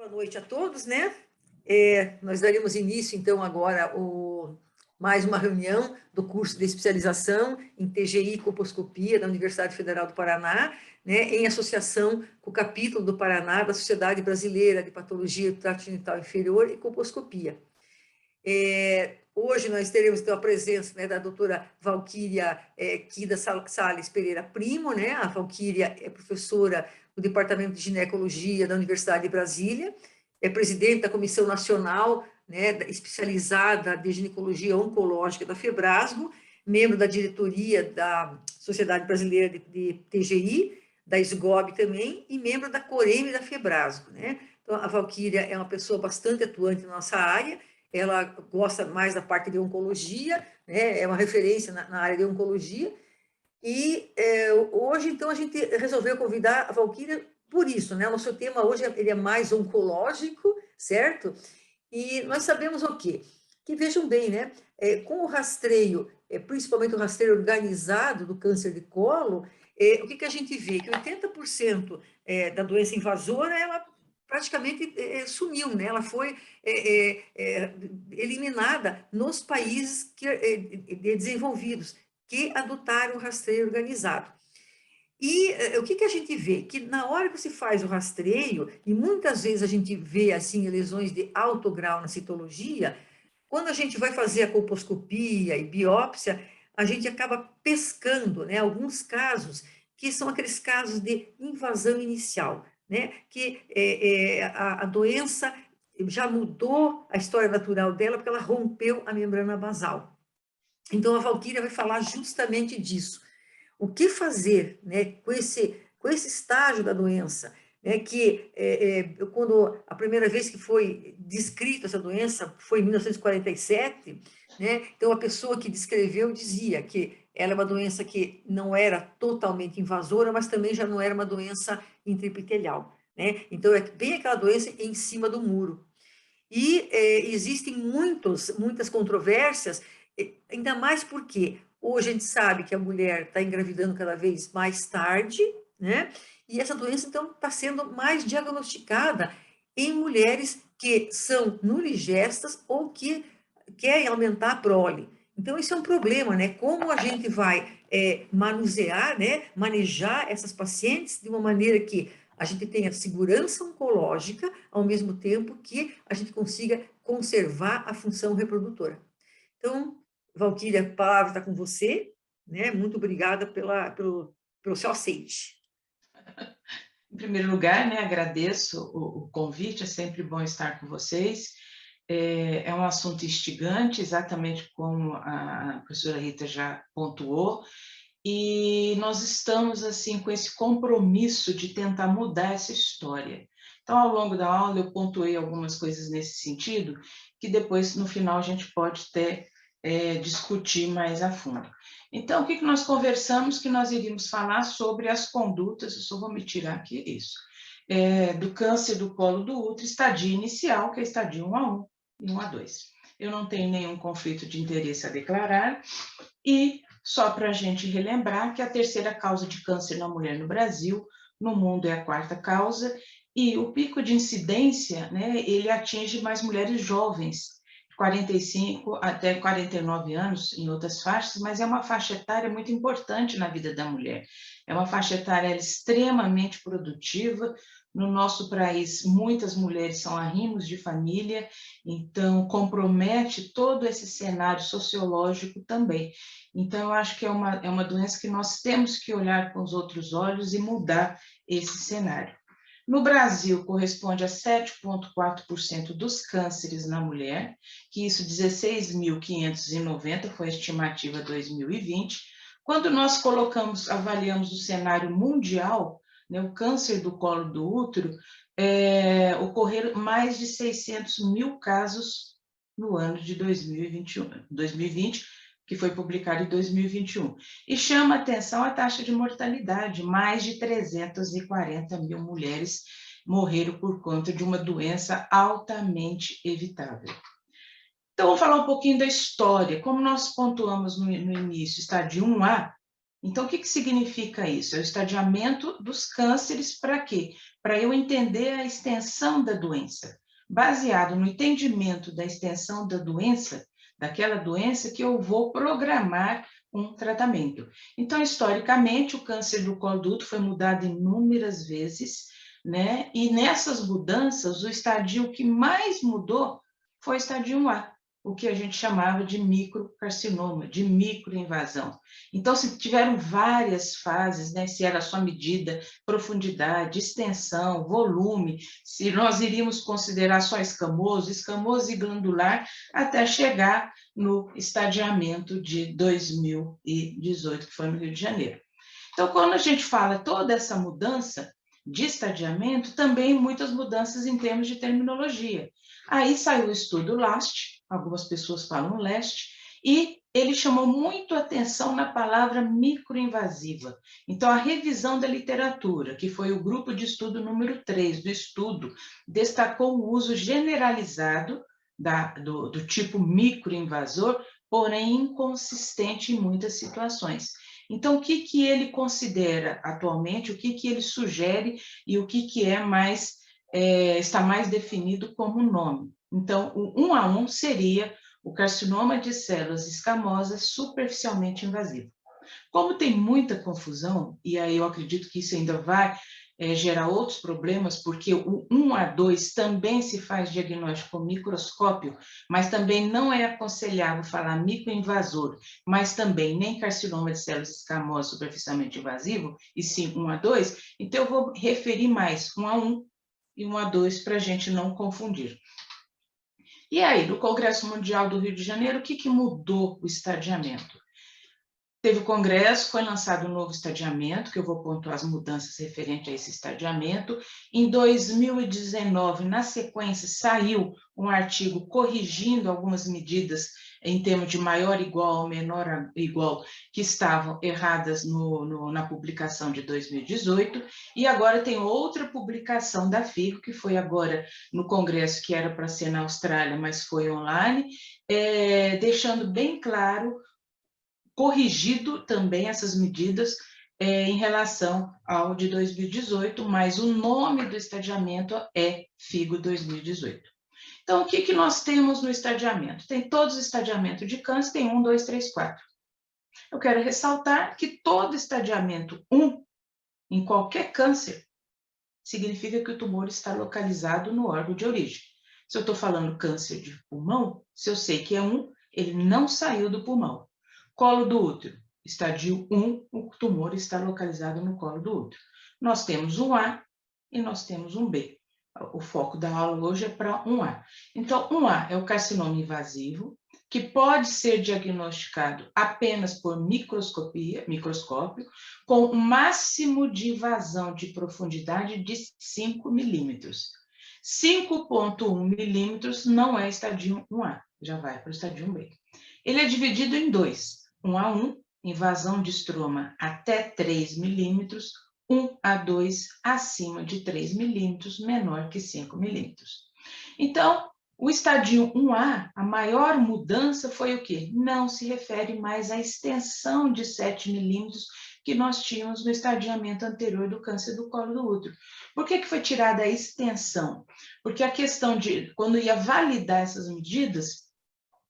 Boa noite a todos, né? Nós daremos início, então, agora mais uma reunião do curso de especialização em TGI e colposcopia da Universidade Federal do Paraná, né, em associação com o capítulo do Paraná da Sociedade Brasileira de Patologia do Trato Genital Inferior e Colposcopia. Hoje nós teremos, então, a presença, né, da doutora Valquíria Kida Salles Pereira Primo, né? A Valquíria é professora do Departamento de Ginecologia da Universidade de Brasília, é presidente da Comissão Nacional, né, especializada de Ginecologia Oncológica da FEBRASGO, membro da diretoria da Sociedade Brasileira de TGI, da SGOB também, e membro da COREM da FEBRASGO, né? Então, a Valquíria é uma pessoa bastante atuante na nossa área, ela gosta mais da parte de oncologia, né? É uma referência na área de oncologia, e hoje, então, a gente resolveu convidar a Valquíria por isso, né? O nosso tema hoje ele é mais oncológico, certo? E nós sabemos o quê? Que vejam bem, né? Com o rastreio, principalmente o rastreio organizado do câncer de colo, o que a gente vê? Que 80% da doença invasora, ela praticamente sumiu, né? Ela foi eliminada nos países desenvolvidos, que adotaram o rastreio organizado. E o que a gente vê? Que na hora que se faz o rastreio, e muitas vezes a gente vê assim lesões de alto grau na citologia, quando a gente vai fazer a colposcopia e biópsia, a gente acaba pescando, né, alguns casos que são aqueles casos de invasão inicial, né, que a doença já mudou a história natural dela porque ela rompeu a membrana basal. Então, a Valquíria vai falar justamente disso. O que fazer, né, com esse estágio da doença, né, que quando a primeira vez que foi descrita essa doença foi em 1947, né, então a pessoa que descreveu dizia que ela é uma doença que não era totalmente invasora, mas também já não era uma doença intraepitelial, né, então é bem aquela doença em cima do muro. E existem muitas controvérsias, ainda mais porque hoje a gente sabe que a mulher está engravidando cada vez mais tarde, né? E essa doença, então, está sendo mais diagnosticada em mulheres que são nuligestas ou que querem aumentar a prole. Então, isso é um problema, né? Como a gente vai manusear, né? Manejar essas pacientes de uma maneira que a gente tenha segurança oncológica, ao mesmo tempo que a gente consiga conservar a função reprodutora. Então, Valquíria, a palavra está com você, né? Muito obrigada pelo seu aceite. Em primeiro lugar, né, agradeço o convite, é sempre bom estar com vocês. É um assunto instigante, exatamente como a professora Rita já pontuou, e nós estamos, assim, com esse compromisso de tentar mudar essa história. Então, ao longo da aula, eu pontuei algumas coisas nesse sentido, que depois, no final, a gente pode até discutir mais a fundo. Então, o que nós conversamos? Que nós iríamos falar sobre as condutas, eu só vou me tirar aqui isso, do câncer do colo do útero, estadia inicial, que é estadia 1A1 e 1A2. Eu não tenho nenhum conflito de interesse a declarar, e só para a gente relembrar que a terceira causa de câncer na mulher no Brasil, no mundo é a quarta causa, e o pico de incidência, né, ele atinge mais mulheres jovens, 45 até 49 anos, em outras faixas, mas é uma faixa etária muito importante na vida da mulher. É uma faixa etária extremamente produtiva. No nosso país, muitas mulheres são arrimos de família, então compromete todo esse cenário sociológico também. Então, eu acho que é uma doença que nós temos que olhar com os outros olhos e mudar esse cenário. No Brasil, corresponde a 7,4% dos cânceres na mulher, que isso 16.590 foi a estimativa 2020. Quando nós avaliamos o cenário mundial, né, o câncer do colo do útero, ocorreram mais de 600 mil casos no ano de 2020, que foi publicado em 2021. E chama atenção a taxa de mortalidade, mais de 340 mil mulheres morreram por conta de uma doença altamente evitável. Então, vamos falar um pouquinho da história. Como nós pontuamos no início, estádio 1A, Então, o que significa isso? É o estadiamento dos cânceres para quê? Para eu entender a extensão da doença. Baseado no entendimento da extensão da doença, daquela doença, que eu vou programar um tratamento. Então, historicamente, o câncer do colo do útero foi mudado inúmeras vezes, né? E nessas mudanças, o estadio que mais mudou foi o estadio 1A, o que a gente chamava de microcarcinoma, de microinvasão. Então, se tiveram várias fases, né? Se era só medida, profundidade, extensão, volume, se nós iríamos considerar só escamoso, escamoso e glandular, até chegar no estadiamento de 2018, que foi no Rio de Janeiro. Então, quando a gente fala toda essa mudança de estadiamento, também muitas mudanças em termos de terminologia. Aí saiu o estudo LAST, algumas pessoas falam LAST, e ele chamou muito atenção na palavra microinvasiva. Então, a revisão da literatura, que foi o grupo de estudo número 3 do estudo, destacou o uso generalizado do tipo microinvasor, porém inconsistente em muitas situações. Então, o que ele considera atualmente, o que ele sugere e o que é mais, está mais definido como nome. Então, o 1A1 seria o carcinoma de células escamosas superficialmente invasivo. Como tem muita confusão, e aí eu acredito que isso ainda vai gerar outros problemas, porque o 1A2 também se faz diagnóstico com microscópio, mas também não é aconselhável falar microinvasor, mas também nem carcinoma de células escamosas superficialmente invasivo, e sim 1A2, então eu vou referir mais 1A1 e 1A2 para a gente não confundir. E aí, no Congresso Mundial do Rio de Janeiro, o que mudou o estadiamento? Teve o congresso, foi lançado um novo estadiamento, que eu vou pontuar as mudanças referentes a esse estadiamento. Em 2019, na sequência, saiu um artigo corrigindo algumas medidas em termos de maior igual ou menor igual, que estavam erradas na publicação de 2018. E agora tem outra publicação da FIGO, que foi agora no congresso, que era para ser na Austrália, mas foi online, deixando bem claro, corrigido também essas medidas em relação ao de 2018, mas o nome do estadiamento é FIGO 2018. Então, o que nós temos no estadiamento? Tem todos os estadiamentos de câncer, tem 1, 2, 3, 4. Eu quero ressaltar que todo estadiamento 1, em qualquer câncer, significa que o tumor está localizado no órgão de origem. Se eu estou falando câncer de pulmão, se eu sei que é 1, ele não saiu do pulmão. Colo do útero, estadio 1, o tumor está localizado no colo do útero. Nós temos um A e nós temos um B. O foco da aula hoje é para 1A. Então, 1A é o carcinoma invasivo, que pode ser diagnosticado apenas por microscópio, com um máximo de invasão de profundidade de 5 milímetros. 5,1 milímetros não é estadio 1A, já vai para o estadio 1B. Ele é dividido em dois. 1A1, invasão de estroma até 3 milímetros, 1A2, acima de 3 milímetros, menor que 5 milímetros. Então, o estadio 1A, a maior mudança foi o quê? Não se refere mais à extensão de 7 milímetros que nós tínhamos no estadiamento anterior do câncer do colo do útero. Por que foi tirada a extensão? Porque a questão de, quando ia validar essas medidas,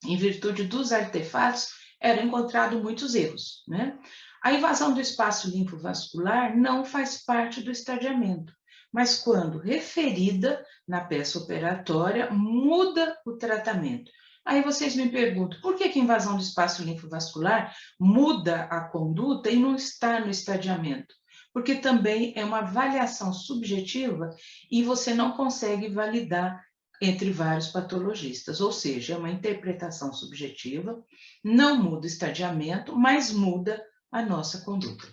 em virtude dos artefatos, eram encontrados muitos erros, né? A invasão do espaço linfovascular não faz parte do estadiamento, mas quando referida na peça operatória, muda o tratamento. Aí vocês me perguntam, por que a invasão do espaço linfovascular muda a conduta e não está no estadiamento? Porque também é uma avaliação subjetiva e você não consegue validar entre vários patologistas, ou seja, é uma interpretação subjetiva, não muda o estadiamento, mas muda a nossa conduta.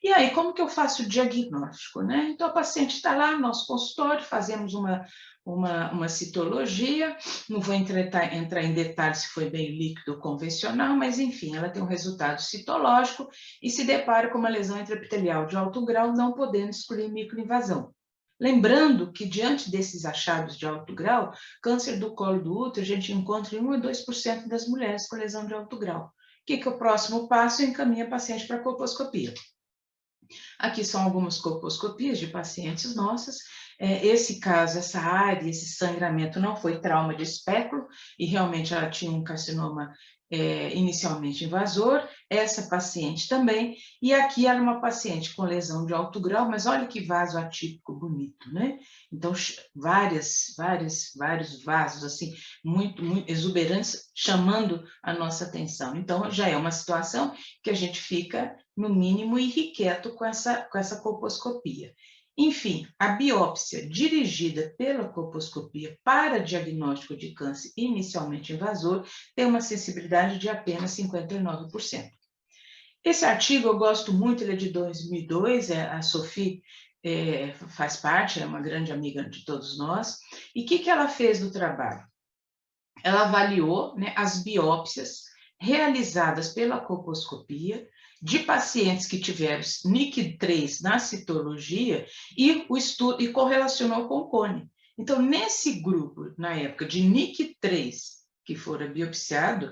E aí, como que eu faço o diagnóstico, né? Então, a paciente está lá no nosso consultório, fazemos uma citologia, não vou entrar em detalhes se foi bem líquido ou convencional, mas, enfim, ela tem um resultado citológico e se depara com uma lesão intraepitelial de alto grau, não podendo excluir microinvasão. Lembrando que, diante desses achados de alto grau, câncer do colo do útero, a gente encontra em 1 a 2% das mulheres com lesão de alto grau. que é o próximo passo? Encaminha a paciente para a colposcopia. Aqui são algumas colposcopias de pacientes nossas. Esse caso, essa área, esse sangramento não foi trauma de espéculo, e realmente ela tinha um carcinoma inicialmente invasor, essa paciente também, e aqui era uma paciente com lesão de alto grau, mas olha que vaso atípico bonito, né? Então, vários vasos, assim, muito exuberantes, chamando a nossa atenção. Então, já é uma situação que a gente fica, no mínimo, irrequieto com essa colposcopia. Enfim, a biópsia dirigida pela colposcopia para diagnóstico de câncer inicialmente invasor tem uma sensibilidade de apenas 59%. Esse artigo eu gosto muito, ele é de 2002, a Sophie faz parte, é uma grande amiga de todos nós. E o que ela fez do trabalho? Ela avaliou, né, as biópsias realizadas pela colposcopia de pacientes que tiveram NIC3 na citologia e o estudo e correlacionou com o cone. Então, nesse grupo, na época de NIC3 que fora biopsiado,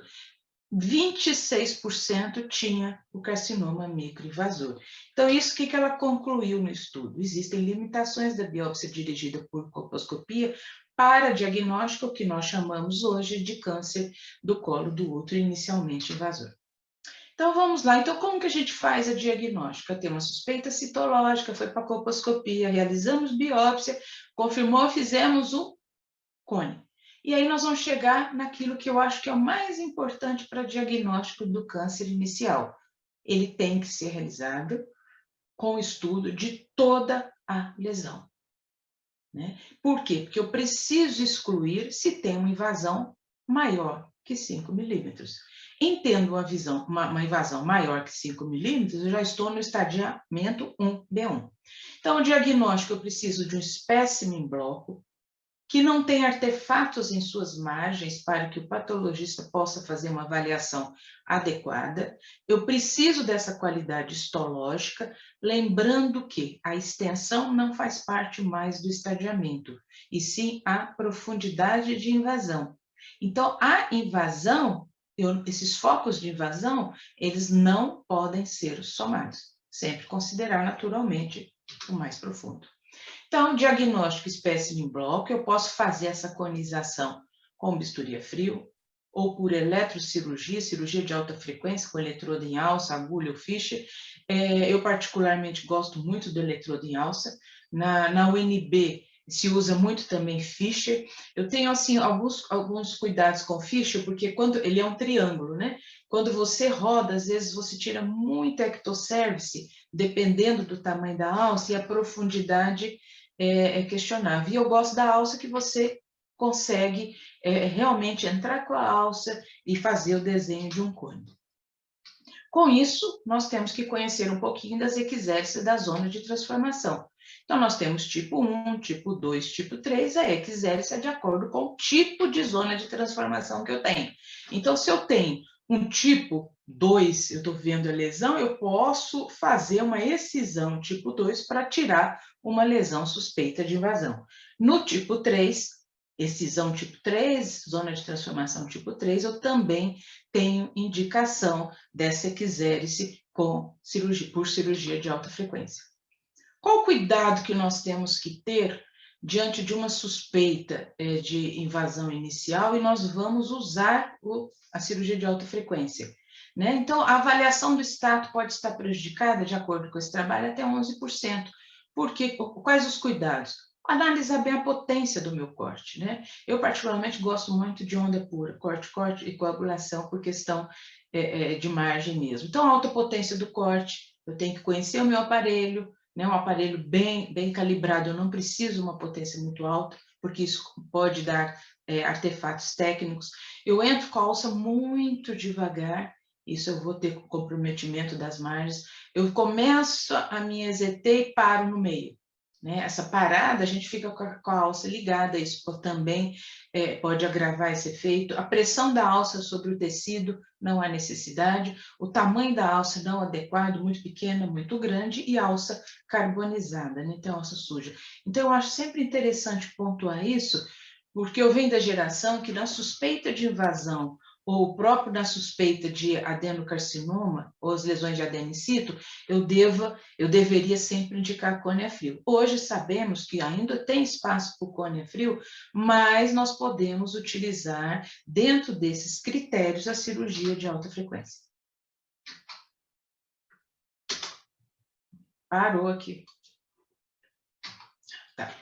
26% tinha o carcinoma microinvasor. Então, isso que ela concluiu no estudo? Existem limitações da biópsia dirigida por colposcopia para diagnóstico que nós chamamos hoje de câncer do colo do útero inicialmente invasor. Então, vamos lá. Então, como que a gente faz a diagnóstica? Tem uma suspeita citológica, foi para a colposcopia, realizamos biópsia, confirmou, fizemos o cone. E aí nós vamos chegar naquilo que eu acho que é o mais importante para diagnóstico do câncer inicial. Ele tem que ser realizado com o estudo de toda a lesão, né? Por quê? Porque eu preciso excluir se tem uma invasão maior que 5 milímetros. Entendo uma invasão maior que 5 milímetros, eu já estou no estadiamento 1B1. Então, o diagnóstico, eu preciso de um espécime em bloco, que não tem artefatos em suas margens para que o patologista possa fazer uma avaliação adequada. Eu preciso dessa qualidade histológica, lembrando que a extensão não faz parte mais do estadiamento, e sim a profundidade de invasão. Então, a invasão, esses focos de invasão, eles não podem ser somados, sempre considerar naturalmente o mais profundo. Então, diagnóstico espécime em bloco, eu posso fazer essa conização com bisturi a frio, ou por eletrocirurgia, cirurgia de alta frequência, com eletrodo em alça, agulha ou Fischer. Eu particularmente gosto muito do eletrodo em alça. Na UNB se usa muito também Fischer. Eu tenho, assim, alguns cuidados com Fischer, porque quando ele é um triângulo, né? Quando você roda, às vezes você tira muita ectocervice, dependendo do tamanho da alça, e a profundidade é questionável. E eu gosto da alça que você consegue realmente entrar com a alça e fazer o desenho de um cone. Com isso, nós temos que conhecer um pouquinho das eczélices da zona de transformação. Então, nós temos tipo 1, tipo 2, tipo 3, a eczélice é de acordo com o tipo de zona de transformação que eu tenho. Então, se eu tenho um tipo 2, eu estou vendo a lesão, eu posso fazer uma excisão tipo 2 para tirar uma lesão suspeita de invasão. No tipo 3, excisão tipo 3, zona de transformação tipo 3, eu também tenho indicação dessa eczélice por cirurgia de alta frequência. Qual o cuidado que nós temos que ter diante de uma suspeita de invasão inicial e nós vamos usar a cirurgia de alta frequência, né? Então, a avaliação do status pode estar prejudicada, de acordo com esse trabalho, até 11%. Quais os cuidados? Analisar bem a potência do meu corte, né? Eu, particularmente, gosto muito de onda pura, corte e coagulação, por questão de margem mesmo. Então, a alta potência do corte, eu tenho que conhecer o meu aparelho, né? Um aparelho bem calibrado, eu não preciso uma potência muito alta, porque isso pode dar artefatos técnicos. Eu entro com a alça muito devagar, isso eu vou ter comprometimento das margens. Eu começo a minha EZT e paro no meio, né? Essa parada, a gente fica com a alça ligada, isso também pode agravar esse efeito. A pressão da alça sobre o tecido, não há necessidade. O tamanho da alça não adequado, muito pequena, muito grande, e alça carbonizada, né? Então, alça suja. Então, eu acho sempre interessante pontuar isso, porque eu venho da geração que, na suspeita de invasão ou próprio na suspeita de adenocarcinoma, ou as lesões de adeno in situ, eu deveria sempre indicar cone a frio. Hoje sabemos que ainda tem espaço para o cone a frio, mas nós podemos utilizar, dentro desses critérios, a cirurgia de alta frequência. Parou aqui. Tá.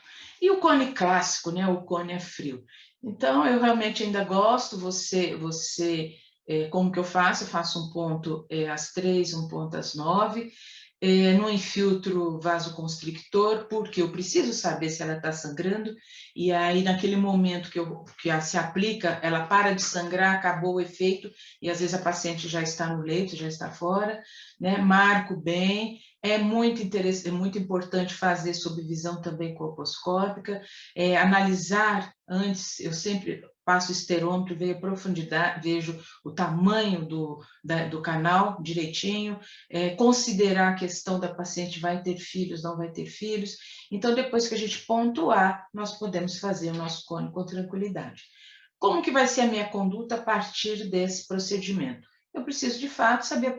E o cone clássico, né? O cone a frio. Então, eu realmente ainda gosto, como que eu faço? Eu faço um ponto às 3, um ponto às 9, no infiltro vasoconstrictor, porque eu preciso saber se ela está sangrando, e aí naquele momento que se aplica, ela para de sangrar, acabou o efeito, e às vezes a paciente já está no leito, já está fora, né? Marco bem. É muito interessante, é muito importante fazer subvisão também colposcópica, analisar antes, eu sempre passo o esterômetro, vejo a profundidade, vejo o tamanho do canal direitinho, considerar a questão da paciente vai ter filhos, não vai ter filhos. Então, depois que a gente pontuar, nós podemos fazer o nosso cone com tranquilidade. Como que vai ser a minha conduta a partir desse procedimento? Eu preciso, de fato, saber a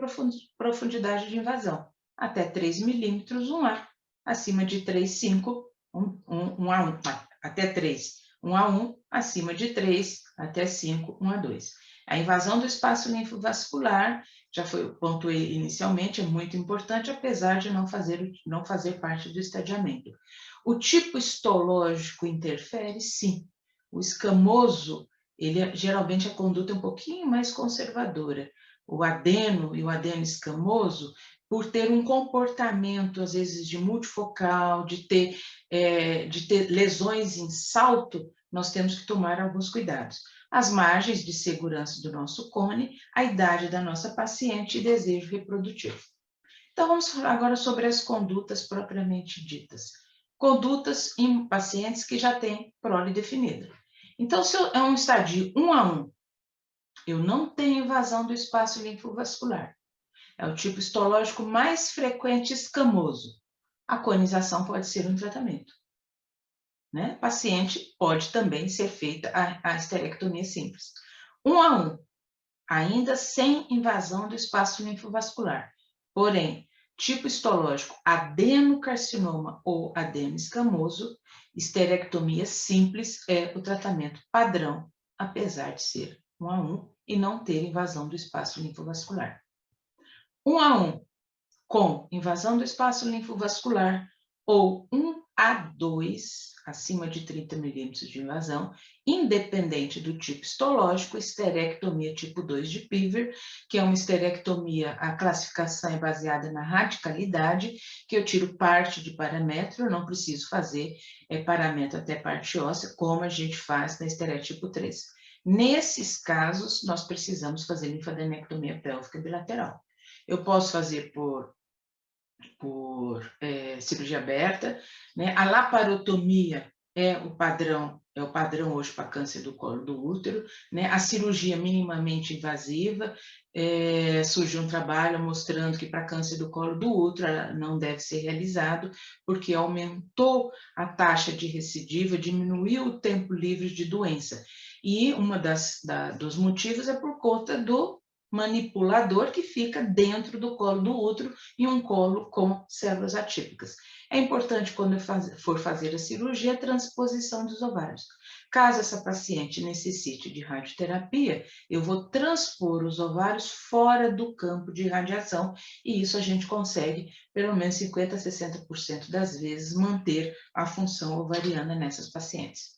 profundidade de invasão. Até 3 milímetros, 1A. Acima de 3, 5, 1A1. Até 3, 1A1. Acima de 3, até 5, 1A2. A invasão do espaço linfovascular, já pontuei inicialmente, é muito importante, apesar de não fazer parte do estadiamento. O tipo histológico interfere? Sim. O escamoso, geralmente a conduta é um pouquinho mais conservadora. O adeno e o adeno escamoso, por ter um comportamento, às vezes, de multifocal, de ter lesões em salto, nós temos que tomar alguns cuidados. As margens de segurança do nosso cone, a idade da nossa paciente e desejo reprodutivo. Então, vamos falar agora sobre as condutas propriamente ditas. Condutas em pacientes que já têm prole definida. Então, se é um estadio 1A1, eu não tenho invasão do espaço linfovascular. É o tipo histológico mais frequente escamoso. A conização pode ser um tratamento. Né? Paciente pode também ser feita a esterectomia simples. 1A1, ainda sem invasão do espaço linfovascular. Porém, tipo histológico adenocarcinoma ou adeno escamoso, esterectomia simples é o tratamento padrão, apesar de ser 1A1 e não ter invasão do espaço linfovascular. 1A1 com invasão do espaço linfovascular ou 1A2, acima de 30 milímetros de invasão, independente do tipo histológico, esterectomia tipo 2 de Piver, que é uma esterectomia, a classificação é baseada na radicalidade, que eu tiro parte de parametro, eu não preciso fazer parametro até parte óssea, como a gente faz na estere tipo 3. Nesses casos, nós precisamos fazer linfadenectomia pélvica bilateral. Eu posso fazer por cirurgia aberta, né? A laparotomia é o padrão hoje para câncer do colo do útero, né? A cirurgia minimamente invasiva, surgiu um trabalho mostrando que para câncer do colo do útero não deve ser realizado, porque aumentou a taxa de recidiva, diminuiu o tempo livre de doença. E uma dos motivos é por conta do manipulador que fica dentro do colo do útero e um colo com células atípicas. É importante, quando for fazer a cirurgia, a transposição dos ovários. Caso essa paciente necessite de radioterapia, eu vou transpor os ovários fora do campo de radiação e isso a gente consegue, pelo menos 50% a 60% das vezes, manter a função ovariana nessas pacientes.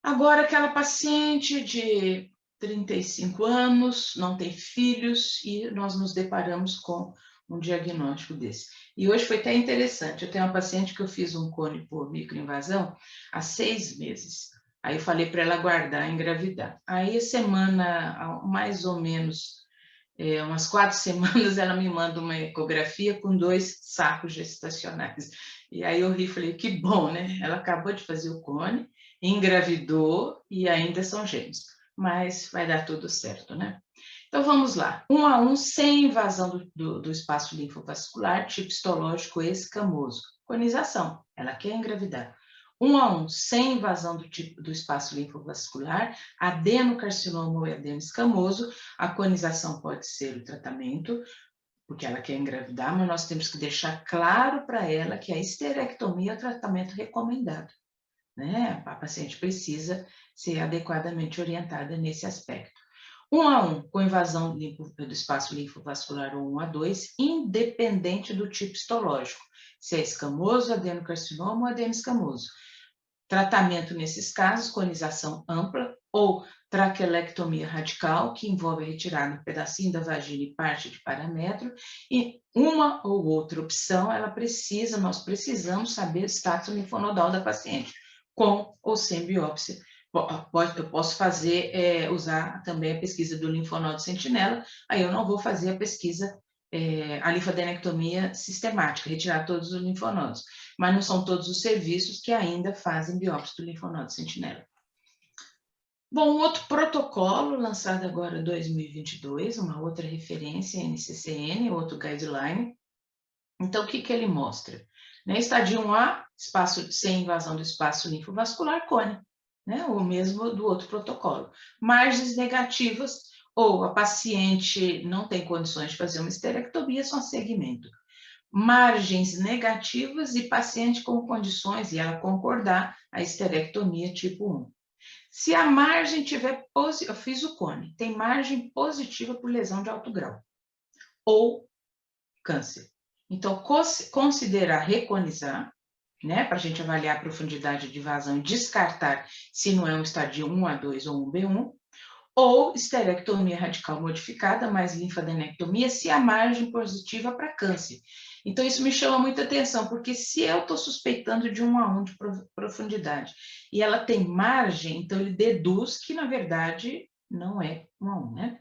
Agora, aquela paciente de 35 anos, não tem filhos e nós nos deparamos com um diagnóstico desse. E hoje foi até interessante, eu tenho uma paciente que eu fiz um cone por microinvasão há 6 meses. Aí eu falei para ela aguardar engravidar. Aí mais ou menos, umas 4 semanas, ela me manda uma ecografia com 2 sacos gestacionais. E aí eu ri e falei, que bom, né? Ela acabou de fazer o cone, engravidou e ainda são gêmeos. Mas vai dar tudo certo, né? Então, vamos lá. 1A1 sem invasão do espaço linfovascular, tipo histológico escamoso. Conização, ela quer engravidar. 1 a 1, sem invasão do espaço linfovascular, adenocarcinoma ou adeno escamoso, a conização pode ser o tratamento, porque ela quer engravidar, mas nós temos que deixar claro para ela que a histerectomia é o tratamento recomendado, né? A paciente precisa ser adequadamente orientada nesse aspecto. 1 a 1, com invasão do espaço linfovascular ou 1 a 2, independente do tipo histológico, se é escamoso, adenocarcinoma ou adeno escamoso. Tratamento nesses casos, conização ampla ou traquelectomia radical, que envolve a retirada de um pedacinho da vagina e parte de paramétrio, e uma ou outra opção, nós precisamos saber o status linfonodal da paciente, com ou sem biópsia. Eu posso usar também a pesquisa do linfonodo sentinela, aí eu não vou fazer a pesquisa, a linfadenectomia sistemática, retirar todos os linfonodos, mas não são todos os serviços que ainda fazem biópsia do linfonodo sentinela. Bom, outro protocolo lançado agora em 2022, uma outra referência, NCCN, outro guideline. Então, o que ele mostra? Estadio 1A, sem invasão do espaço linfovascular, cone, né? O mesmo do outro protocolo. Margens negativas, ou a paciente não tem condições de fazer uma histerectomia, só segmento. Margens negativas e paciente com condições, e ela concordar, a histerectomia tipo 1. Se a margem tiver eu fiz o cone, tem margem positiva por lesão de alto grau, ou câncer. Então, considerar reconizar, né, para a gente avaliar a profundidade de vazão e descartar se não é um estadio 1A2 ou 1B1, ou histerectomia radical modificada, mais linfadenectomia, se a margem positiva para câncer. Então, isso me chama muita atenção, porque se eu estou suspeitando de 1 a 1 de profundidade e ela tem margem, então ele deduz que, na verdade, não é 1 a 1, né?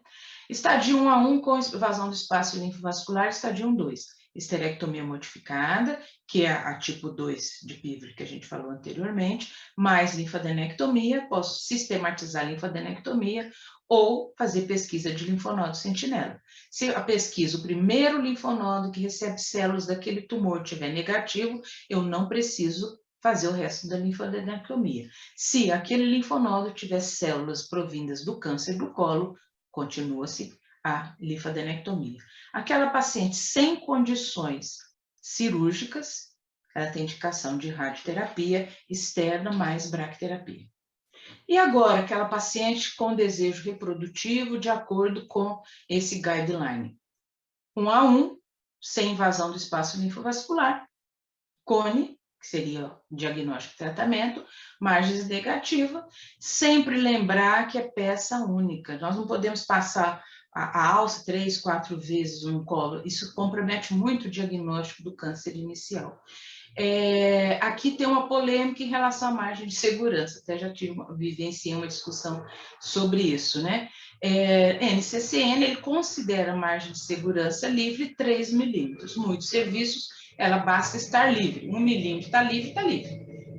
Estadio 1 a 1 com invasão do espaço linfovascular, estadio 1 a 2. Histerectomia modificada, que é a tipo 2 de Pivry que a gente falou anteriormente, mais linfadenectomia, posso sistematizar a linfadenectomia ou fazer pesquisa de linfonodo sentinela. Se a pesquisa, o primeiro linfonodo que recebe células daquele tumor tiver negativo, eu não preciso fazer o resto da linfadenectomia. Se aquele linfonodo tiver células provindas do câncer do colo, continua-se a linfadenectomia. Aquela paciente sem condições cirúrgicas, ela tem indicação de radioterapia externa mais bracterapia. E agora, aquela paciente com desejo reprodutivo de acordo com esse guideline. 1 a 1, sem invasão do espaço linfovascular, cone, que seria o diagnóstico e tratamento, margens negativa, sempre lembrar que é peça única. Nós não podemos passar a alça 3, 4 vezes no colo, isso compromete muito o diagnóstico do câncer inicial. Aqui tem uma polêmica em relação à margem de segurança, até já vivenciei uma discussão sobre isso, né? NCCN, ele considera a margem de segurança livre 3 milímetros. Muitos serviços, ela basta estar livre. 1 milímetro está livre,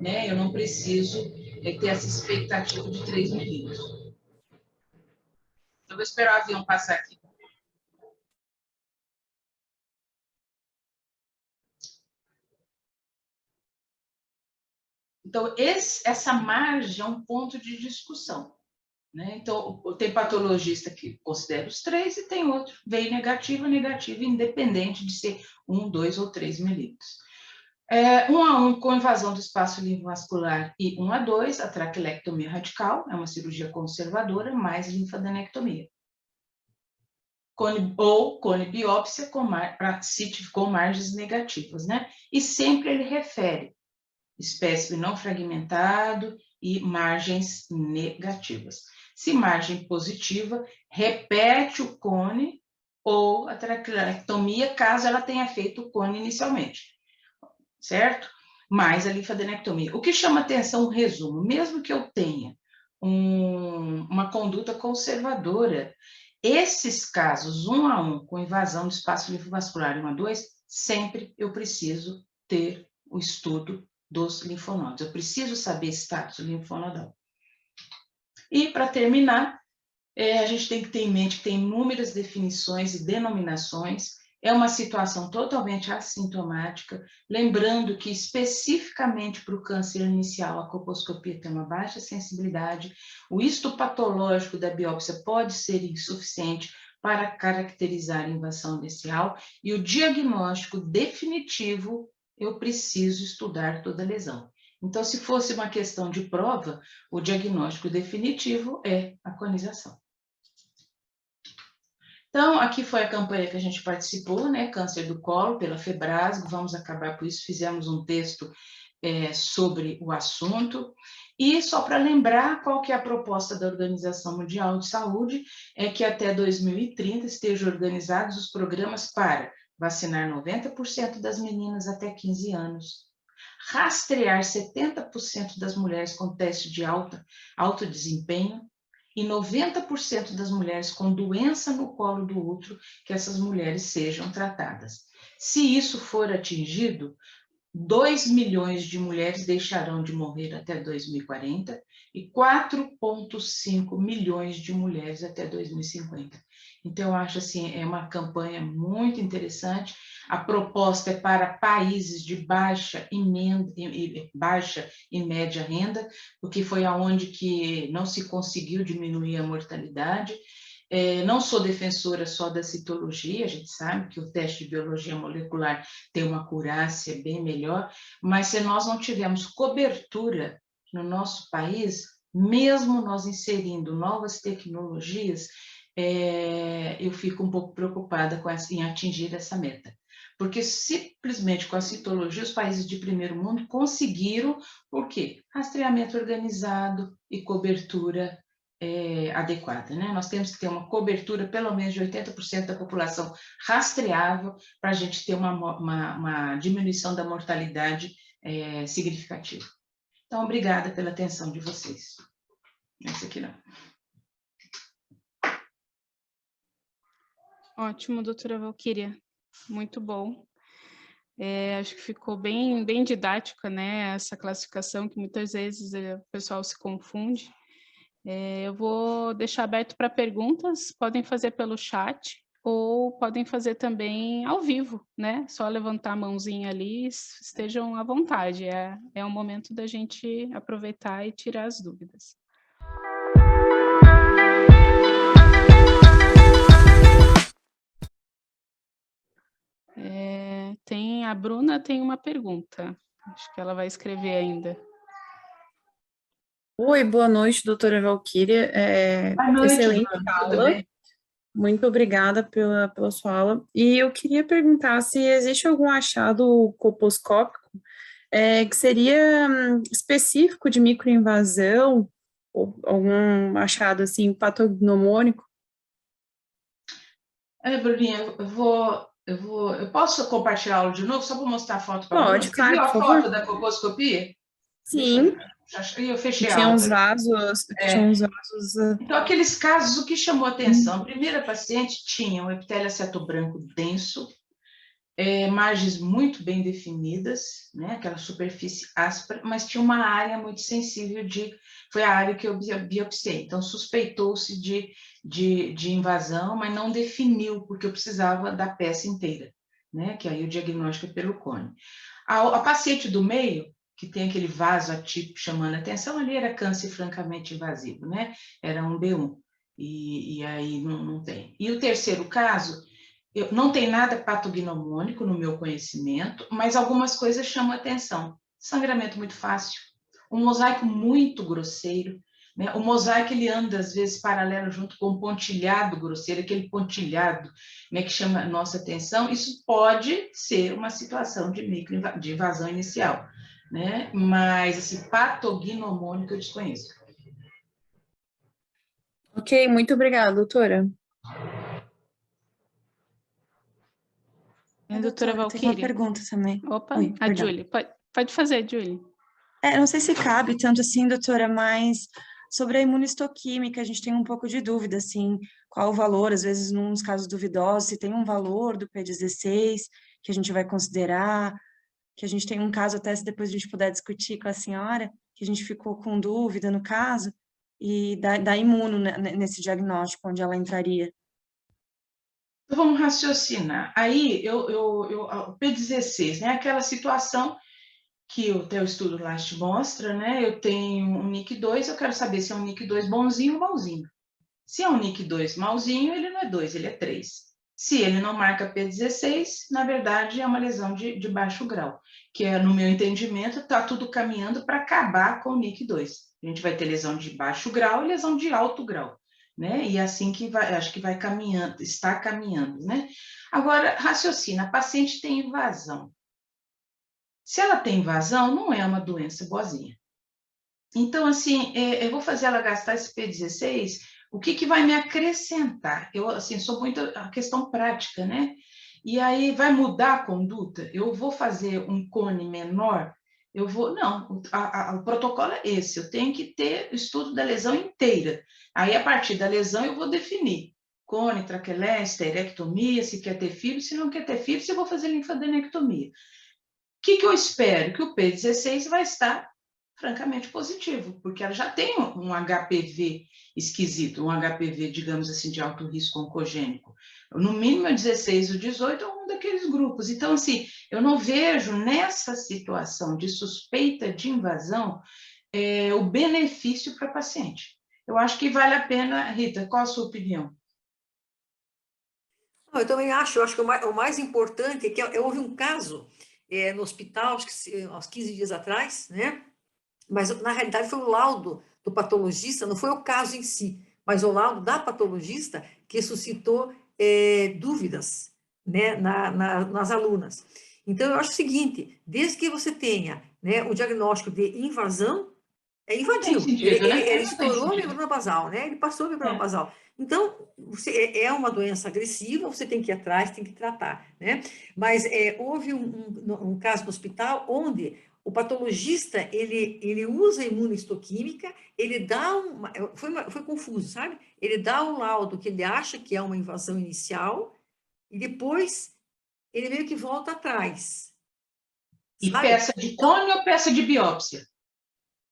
né? Eu não preciso ter essa expectativa de 3 milímetros. Eu vou esperar o avião passar aqui. Então, essa margem é um ponto de discussão, né? Então, tem patologista que considera os 3 e tem outro, veio negativa, independente de ser 1, 2 ou 3 milímetros. 1 a 1 com invasão do espaço linfovascular e 1 a 2, a traquelectomia radical, é uma cirurgia conservadora, mais linfadenectomia. Cone biópsia com margens negativas, né? E sempre ele refere espécime não fragmentado e margens negativas. Se margem positiva, repete o cone ou a traquelectomia, caso ela tenha feito o cone inicialmente, certo? Mais a linfadenectomia. O que chama atenção, um resumo, mesmo que eu tenha uma conduta conservadora, esses casos 1 a 1 com invasão do espaço linfovascular 1 a 2, sempre eu preciso ter o estudo dos linfonodos. Eu preciso saber status linfonodal. E, para terminar, a gente tem que ter em mente que tem inúmeras definições e denominações É uma situação totalmente assintomática, lembrando que especificamente para o câncer inicial a colposcopia tem uma baixa sensibilidade, o histopatológico da biópsia pode ser insuficiente para caracterizar a invasão inicial e o diagnóstico definitivo eu preciso estudar toda a lesão. Então, se fosse uma questão de prova, o diagnóstico definitivo é a conização. Então, aqui foi a campanha que a gente participou, né? Câncer do colo, pela Febrasgo, vamos acabar por isso, fizemos um texto sobre o assunto. E só para lembrar qual que é a proposta da Organização Mundial de Saúde, é que até 2030 estejam organizados os programas para vacinar 90% das meninas até 15 anos, rastrear 70% das mulheres com teste de alto desempenho, e 90% das mulheres com doença no colo do útero, que essas mulheres sejam tratadas. Se isso for atingido, 2 milhões de mulheres deixarão de morrer até 2040 e 4,5 milhões de mulheres até 2050. Então, eu acho assim, é uma campanha muito interessante. A proposta é para países de baixa e média renda, porque foi aonde que não se conseguiu diminuir a mortalidade. Não sou defensora só da citologia, a gente sabe que o teste de biologia molecular tem uma acurácia bem melhor, mas se nós não tivermos cobertura no nosso país, mesmo nós inserindo novas tecnologias, eu fico um pouco preocupada em atingir essa meta. Porque simplesmente com a citologia, os países de primeiro mundo conseguiram, por quê? Rastreamento organizado e cobertura adequada, né? Nós temos que ter uma cobertura, pelo menos de 80% da população rastreável, para a gente ter uma diminuição da mortalidade significativa. Então, obrigada pela atenção de vocês. Esse aqui não. Ótimo, doutora Valquíria, muito bom. Acho que ficou bem didática, né, essa classificação que muitas vezes o pessoal se confunde. Eu vou deixar aberto para perguntas, podem fazer pelo chat ou podem fazer também ao vivo, né? Só levantar a mãozinha ali, estejam à vontade. É um momento da gente aproveitar e tirar as dúvidas. A Bruna tem uma pergunta, acho que ela vai escrever ainda. Oi, boa noite, doutora Valquíria. Boa noite, Excelente Bruna, aula. tudo bem? Muito obrigada pela sua aula. E eu queria perguntar se existe algum achado colposcópico que seria específico de microinvasão, ou algum achado assim patognomônico? Bruninha, eu posso compartilhar a aula de novo, só para mostrar a foto para a Bruna? Pode, Você viu claro, a por foto favor. da colposcopia? Sim, Eu fechei a tinha aula. uns vasos, Então, aqueles casos, o que chamou a atenção? A primeira paciente tinha um epitélio aceto branco denso, margens muito bem definidas, né? Aquela superfície áspera, mas tinha uma área muito sensível foi a área que eu biopsiei. Então, suspeitou-se de invasão, mas não definiu, porque eu precisava da peça inteira, né? Que aí o diagnóstico é pelo cone. A paciente do meio, que tem aquele vaso atípico chamando a atenção, ali era câncer francamente invasivo, né? Era um B1, e aí não tem. E o terceiro caso, não tem nada patognomônico no meu conhecimento, mas algumas coisas chamam atenção. Sangramento muito fácil, um mosaico muito grosseiro, né? O mosaico ele anda às vezes paralelo junto com um pontilhado grosseiro, aquele pontilhado, né, que chama a nossa atenção. Isso pode ser uma situação de invasão inicial, né? Mas esse patognomônico eu desconheço. Ok, muito obrigada, doutora. Doutora Valquíria? Tem uma pergunta também. Opa, Oi, a Julie. Pode fazer, Julie. Não sei se cabe tanto assim, doutora, mas sobre a imunistoquímica, a gente tem um pouco de dúvida, assim, qual o valor, às vezes, nos casos duvidosos, se tem um valor do P16 que a gente vai considerar, que a gente tem um caso, até se depois a gente puder discutir com a senhora, que a gente ficou com dúvida no caso, e da imuno nesse diagnóstico, onde ela entraria. Então, vamos raciocinar. Aí, o P16, né? Aquela situação que o teu estudo lá te mostra, né? Eu tenho um NIC2, eu quero saber se é um NIC2 bonzinho ou mauzinho. Se é um NIC2 mauzinho, ele não é 2, ele é 3. Se ele não marca P16, na verdade, é uma lesão de baixo grau, que é, no meu entendimento, está tudo caminhando para acabar com o NIC2. A gente vai ter lesão de baixo grau e lesão de alto grau, né? E assim que vai, acho que vai caminhando, está caminhando, né? Agora, raciocina, a paciente tem invasão. Se ela tem invasão, não é uma doença boazinha. Então, assim, eu vou fazer ela gastar esse P16, o que vai me acrescentar? Eu, assim, sou muito a questão prática, né? E aí, vai mudar a conduta? Eu vou fazer um cone menor? Não, o protocolo é esse, eu tenho que ter o estudo da lesão inteira. Aí, a partir da lesão, eu vou definir cone, traqueléia, esterectomia, se quer ter filho, se não quer ter filho, se eu vou fazer linfadenectomia. O que eu espero? Que o P16 vai estar francamente positivo, porque ela já tem um HPV esquisito, um HPV, digamos assim, de alto risco oncogênico. No mínimo é 16 ou 18 é um daqueles grupos. Então, assim, eu não vejo nessa situação de suspeita de invasão o benefício para a paciente. Eu acho que vale a pena. Rita, qual a sua opinião? Eu também acho, que o mais importante é que houve um caso no hospital, acho que uns 15 dias atrás, né? Mas, na realidade, foi o laudo do patologista, não foi o caso em si, mas o laudo da patologista que suscitou dúvidas, né, nas alunas. Então, eu acho o seguinte, desde que você tenha, né, o diagnóstico de invasão, Tem invadiu, sentido, né? ele Não tem estourou a sentido. membrana basal, né, ele passou a membrana basal. Então, é uma doença agressiva, você tem que ir atrás, tem que tratar, né? Mas houve um caso no hospital onde o patologista, ele usa a imunohistoquímica, ele dá foi confuso, sabe? Ele dá um laudo que ele acha que é uma invasão inicial e depois ele meio que volta atrás, E sabe? peça de cone ou peça de biópsia?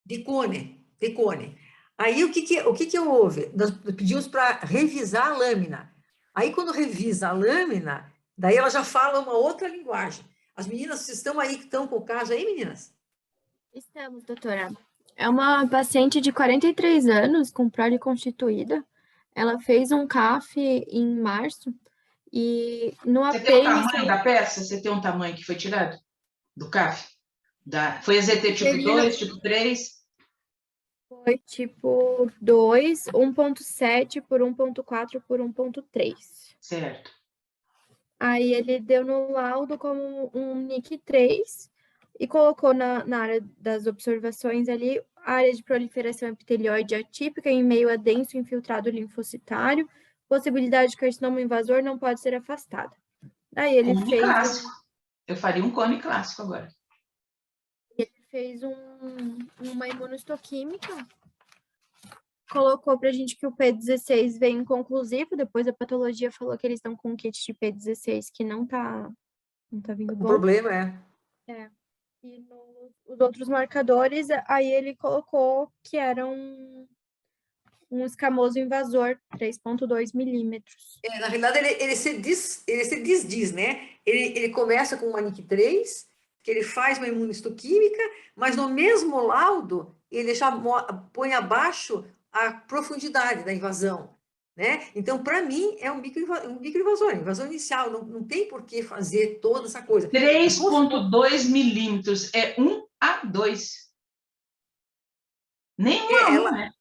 De cone. Aí, o que houve? Nós pedimos para revisar a lâmina. Aí, quando revisa a lâmina, daí ela já fala uma outra linguagem. As meninas, vocês estão aí, que estão com o caso aí, meninas? Estamos, doutora. É uma paciente de 43 anos, com prole constituída. Ela fez um CAF em março e no Você tem o APEI... tamanho da peça? Você tem um tamanho que foi tirado do CAF? Foi AZT tipo 2, tipo 3? Foi tipo 2, 1.7 por 1.4 por 1.3. Certo. Aí ele deu no laudo como um NIC 3 e colocou na área das observações ali a área de proliferação epitelioide atípica em meio a denso infiltrado linfocitário, possibilidade de carcinoma invasor não pode ser afastada. Aí ele Cone clássico. Eu faria um cone clássico agora. Ele fez uma imunohistoquímica, colocou pra gente que o P16 veio inconclusivo, depois a patologia falou que eles estão com um kit de P16 que não tá vindo bom. O problema E os outros marcadores, aí ele colocou que era um escamoso invasor, 3,2 milímetros. Na realidade, ele se desdiz, né? Ele começa com uma NIC3, que ele faz uma imunohistoquímica, mas no mesmo laudo, ele já põe abaixo a profundidade da invasão, né? Então, para mim, é um microinvasor, invasão inicial, não tem por que fazer toda essa coisa. 3,2 milímetros é 1:2. Nem 1:1, né?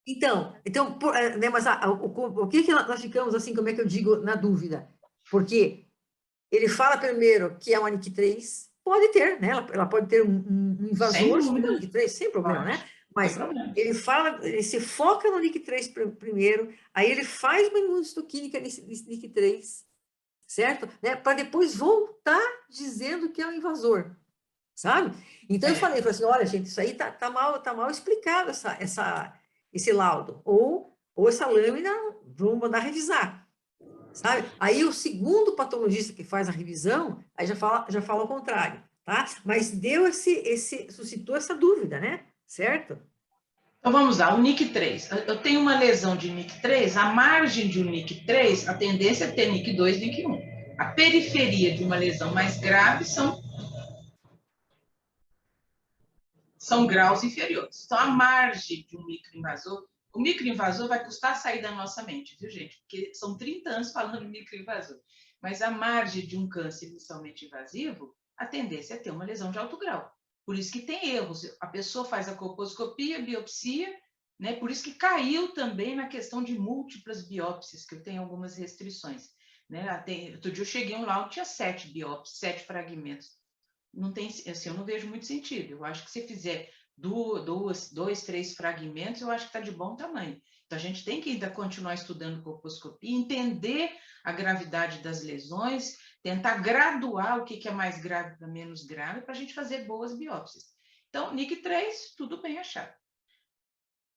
Então, né, mas o que nós ficamos assim, como é que eu digo, na dúvida? Porque ele fala primeiro que é uma NIC3, pode ter, né? Ela pode ter um invasor sobre a NIC3, sem problema, né? Mas ele se foca no NIC3 primeiro, aí ele faz uma imunohistoquímica nesse NIC3, certo? Né? Para depois voltar dizendo que é um invasor, sabe? Então eu falei assim, olha, gente, isso aí tá mal explicado esse laudo, ou essa lâmina, vamos mandar revisar, sabe? Aí o segundo patologista que faz a revisão, aí já fala ao contrário, tá? Mas suscitou essa dúvida, né? Certo? Então, vamos lá, o NIC3. Eu tenho uma lesão de NIC3, a margem de um NIC3, a tendência é ter NIC2 e NIC1. A periferia de uma lesão mais grave são graus inferiores. Então, a margem de um microinvasor, o microinvasor vai custar sair da nossa mente, viu, gente? Porque são 30 anos falando de microinvasor. Mas a margem de um câncer inicialmente invasivo, a tendência é ter uma lesão de alto grau. Por isso que tem erros. A pessoa faz a colposcopia, biopsia, né? Por isso que caiu também na questão de múltiplas biópsias, que eu tenho algumas restrições. Né? Outro dia eu cheguei um laudo, tinha 7 biópsias, 7 fragmentos. Não tem, assim, eu não vejo muito sentido. Eu acho que se fizer 2, 3 fragmentos, eu acho que está de bom tamanho. Então, a gente tem que ainda continuar estudando colposcopia, entender a gravidade das lesões, tentar graduar o que é mais grave para menos grave, para a gente fazer boas biópsias. Então, NIC3, tudo bem achado.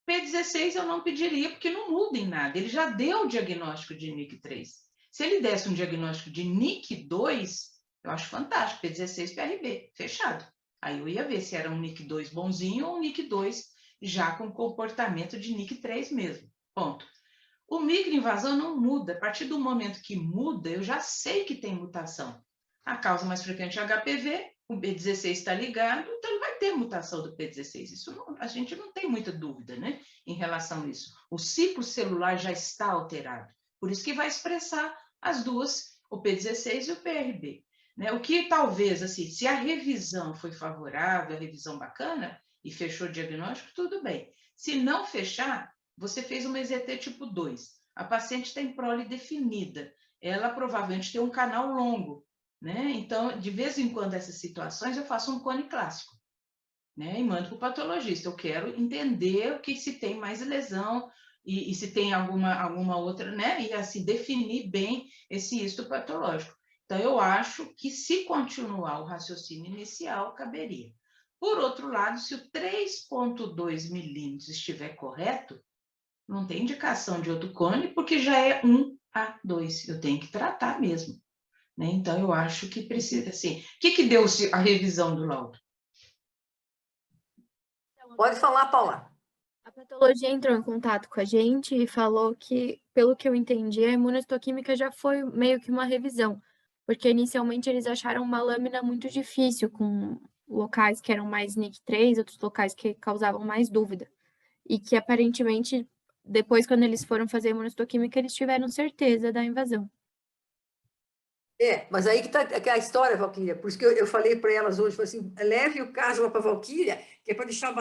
P16 eu não pediria, porque não muda em nada. Ele já deu o diagnóstico de NIC3. Se ele desse um diagnóstico de NIC2, eu acho fantástico, P16 PRB, fechado. Aí eu ia ver se era um NIC2 bonzinho ou um NIC2 já com comportamento de NIC3 mesmo. Ponto. O microinvasão não muda. A partir do momento que muda, eu já sei que tem mutação. A causa mais frequente é HPV, o P16 está ligado, então ele vai ter mutação do P16. Isso não, a gente não tem muita dúvida, né, em relação a isso. O ciclo celular já está alterado. Por isso que vai expressar as duas, o P16 e o PRB. Né? O que talvez, assim, se a revisão foi favorável, a revisão bacana, e fechou o diagnóstico, tudo bem. Se não fechar, você fez uma EZT tipo 2. A paciente tem prole definida. Ela provavelmente tem um canal longo. Né? Então, de vez em quando, essas situações, eu faço um cone clássico. Né? E mando para o patologista. Eu quero entender o que se tem mais lesão e se tem alguma outra, né? E assim, definir bem esse histopatológico. Então, eu acho que se continuar o raciocínio inicial, caberia. Por outro lado, se o 3,2 milímetros estiver correto, não tem indicação de outro cone, porque já é 1A2. Eu tenho que tratar mesmo. Né? Então, eu acho que precisa, assim... O que deu a revisão do laudo? Pode falar, Paula. A patologia entrou em contato com a gente e falou que, pelo que eu entendi, a imunohistoquímica já foi meio que uma revisão, porque inicialmente eles acharam uma lâmina muito difícil, com locais que eram mais NIC3, outros locais que causavam mais dúvida. E que, aparentemente, depois, quando eles foram fazer a imunohistoquímica, eles tiveram certeza da invasão. Mas aí que está a história, Valquíria. Por isso que eu falei para elas hoje, falei assim, leve o caso lá para a Valquíria, que é para deixar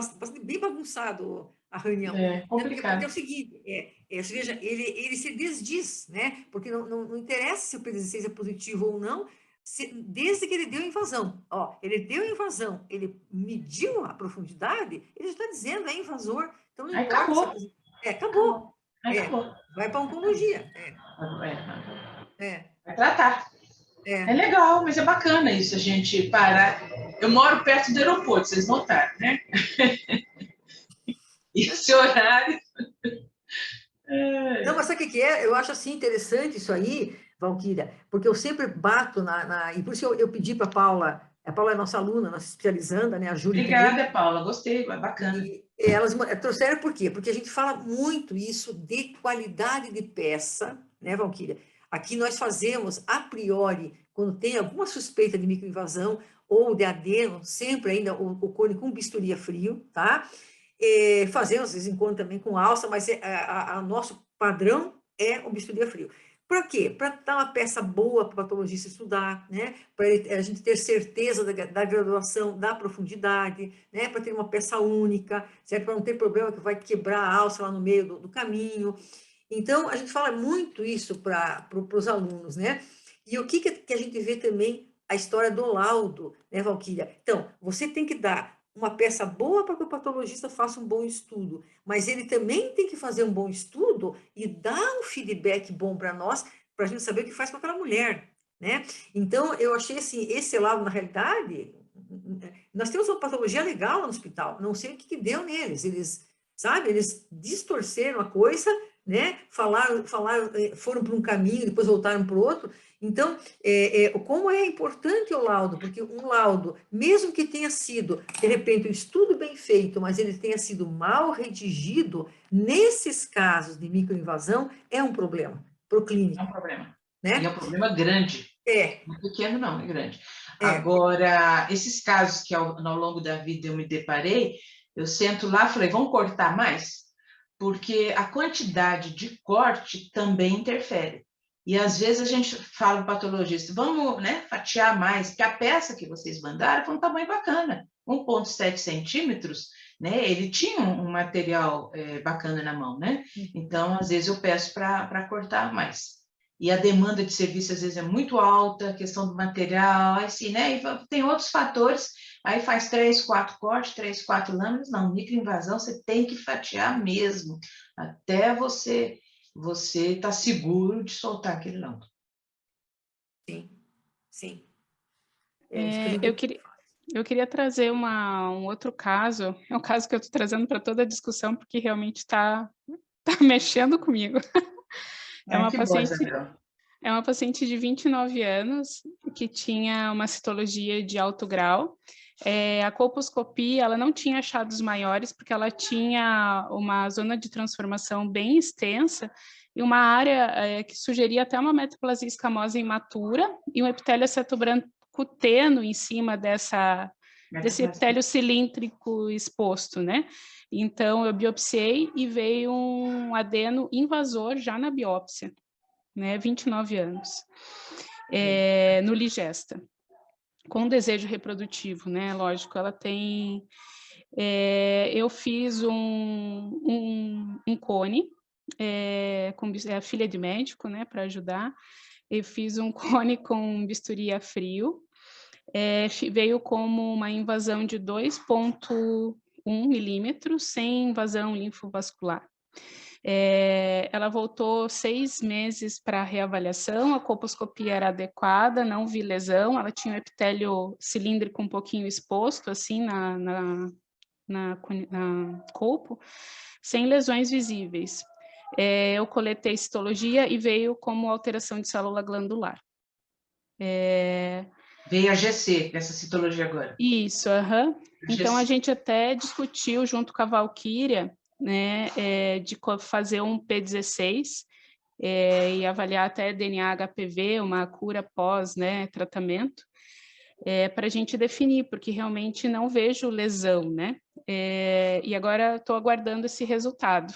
bem bagunçado a reunião. É complicado. Porque é o seguinte, veja, ele se desdiz, né? Porque não interessa se o P16 é positivo ou não, desde que ele deu a invasão. Ele deu a invasão, ele mediu a profundidade, ele já está dizendo, é invasor. Então não importa. Acabou. Acabou. Acabou. Vai para a oncologia. Vai tratar. É legal, mas é bacana isso, a gente parar. Eu moro perto do aeroporto, vocês notaram, né? E esse horário... Não, mas sabe o que é? Eu acho assim interessante isso aí, Valquíria, porque eu sempre bato e por isso eu pedi para a Paula é nossa aluna, nossa especializanda, né? A Júlia. Obrigada, também. Paula, gostei, bacana. E elas trouxeram por quê? Porque a gente fala muito isso de qualidade de peça, né, Valquíria? Aqui nós fazemos, a priori, quando tem alguma suspeita de microinvasão ou de adeno, sempre ainda o cone com bisturi a frio, tá? Fazemos, de vez em quando, também com alça, mas nosso padrão é o bisturi a frio. Para quê? Para dar uma peça boa para o patologista estudar, né? Para a gente ter certeza da graduação, da profundidade, né? Para ter uma peça única, certo? Para não ter problema que vai quebrar a alça lá no meio do caminho. Então, a gente fala muito isso para os alunos, né? E o que a gente vê também, a história do laudo, né, Valquíria? Então, você tem que dar uma peça boa para que o patologista faça um bom estudo, mas ele também tem que fazer um bom estudo e dar um feedback bom para nós, para a gente saber o que faz com aquela mulher, né? Então, eu achei assim, esse laudo, na realidade, nós temos uma patologia legal no hospital, não sei o que deu neles, eles distorceram a coisa, né? Foram para um caminho, depois voltaram para o outro, Então, como é importante o laudo, porque um laudo, mesmo que tenha sido, de repente, um estudo bem feito, mas ele tenha sido mal redigido, nesses casos de microinvasão, é um problema para o É clínico, um problema. né? E é um problema grande. É, Não é pequeno, não, é grande. É. Agora, esses casos que ao longo da vida eu me deparei, eu sento lá e falei, vamos cortar mais? Porque a quantidade de corte também interfere. E às vezes a gente fala para o patologista, vamos, né, fatiar mais, porque a peça que vocês mandaram foi um tamanho bacana, 1,7 centímetros, né? Ele tinha um material bacana na mão, né? Então, às vezes eu peço para cortar mais. E a demanda de serviço às vezes é muito alta, a questão do material, assim, né? E tem outros fatores, aí faz 3, 4 cortes, 3, 4 lâminas, não, microinvasão você tem que fatiar mesmo, até você tá seguro de soltar aquele lâmina. sim. Eu queria trazer um outro caso, é um caso que eu estou trazendo para toda a discussão, porque realmente está mexendo comigo. É uma paciente de 29 anos que tinha uma citologia de alto grau. A colposcopia, ela não tinha achados maiores, porque ela tinha uma zona de transformação bem extensa e uma área que sugeria até uma metaplasia escamosa imatura e um epitélio acetobranco-teno em cima desse epitélio cilíndrico exposto, né? Então, eu biopsiei e veio um adeno invasor já na biópsia, né? 29 anos, no Ligesta, com desejo reprodutivo, né? Lógico, ela tem... eu fiz um cone, com a filha de médico, né? Para ajudar. Eu fiz um cone com bisturi a frio, veio como uma invasão de 2,1 milímetros, sem invasão linfovascular. Ela voltou 6 meses para reavaliação, a colposcopia era adequada, não vi lesão, ela tinha um epitélio cilíndrico um pouquinho exposto, assim, na colpo, sem lesões visíveis. Eu coletei citologia e veio como alteração de célula glandular. Veio a GC, essa citologia agora. Isso, Então, a gente até discutiu junto com a Valquíria, né, de fazer um P16 e avaliar até DNA HPV, uma cura pós, né, tratamento, para a gente definir, porque realmente não vejo lesão, né? E agora estou aguardando esse resultado.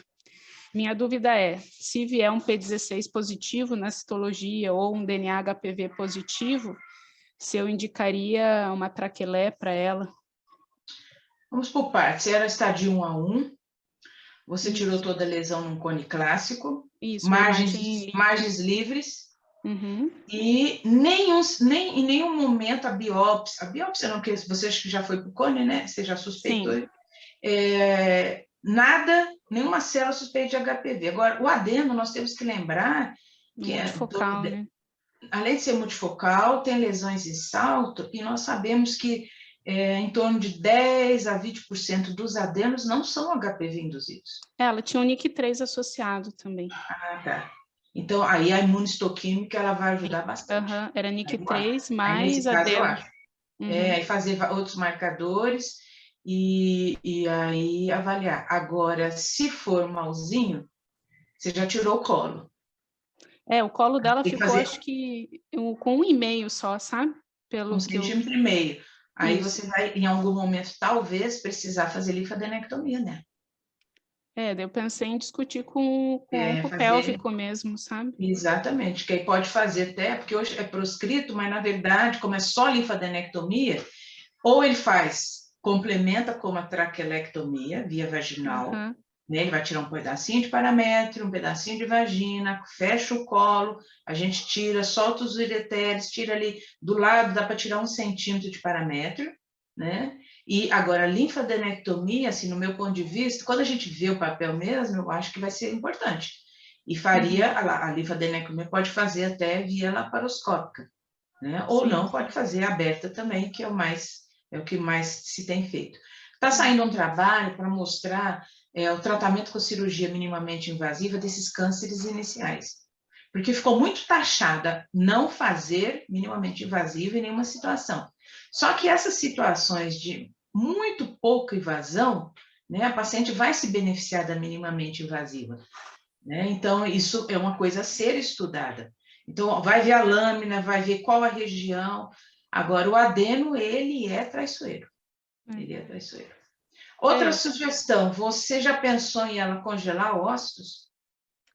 Minha dúvida é, se vier um P16 positivo na citologia ou um DNA HPV positivo, se eu indicaria uma traquelé para ela. Vamos por partes. Era estádio 1 a 1, você tirou toda a lesão num cone clássico, Isso, margens livres, e em nenhum momento a biópsia não, que você acha que já foi para o cone, né? Você já suspeitou. Nada, nenhuma célula suspeita de HPV. Agora, o adeno, nós temos que lembrar que multifocal, né? Além de ser multifocal, tem lesões em salto, e nós sabemos que em torno de 10% a 20% dos adenos não são HPV induzidos. Ela tinha um NIC3 associado também. Ah, tá. Então, aí a imunistoquímica ela vai ajudar bastante. Era NIC3 mais nesse caso, adeno. eu acho. Aí fazer outros marcadores e aí avaliar. Agora, se for malzinho, você já tirou o colo. O colo dela ficou, acho que, com 1,5 só, sabe? Um centímetro e meio. Aí você vai, em algum momento, talvez, precisar fazer linfadenectomia, né? Eu pensei em discutir com o oncopélvico mesmo, sabe? Exatamente, que aí pode fazer até, porque hoje é proscrito, mas, na verdade, como é só linfadenectomia, ou ele complementa com uma traquelectomia via vaginal, né? Ele vai tirar um pedacinho de paramétrio, um pedacinho de vagina, fecha o colo, a gente tira, solta os ureteres, tira ali do lado, dá para tirar 1 centímetro de paramétrio, né? E agora, a linfadenectomia, assim, no meu ponto de vista, quando a gente vê o papel mesmo, eu acho que vai ser importante. E faria, a linfadenectomia pode fazer até via laparoscópica, né? Ou não, pode fazer aberta também, que é o que mais se tem feito. Está saindo um trabalho para mostrar o tratamento com cirurgia minimamente invasiva desses cânceres iniciais. porque ficou muito taxada não fazer minimamente invasiva em nenhuma situação. Só que essas situações de muito pouca invasão, né, a paciente vai se beneficiar da minimamente invasiva, né? Então, isso é uma coisa a ser estudada. Então, vai ver a lâmina, vai ver qual a região. Agora, o adeno, ele é traiçoeiro. Ele é traiçoeiro. Outra sugestão, você já pensou em ela congelar ossos?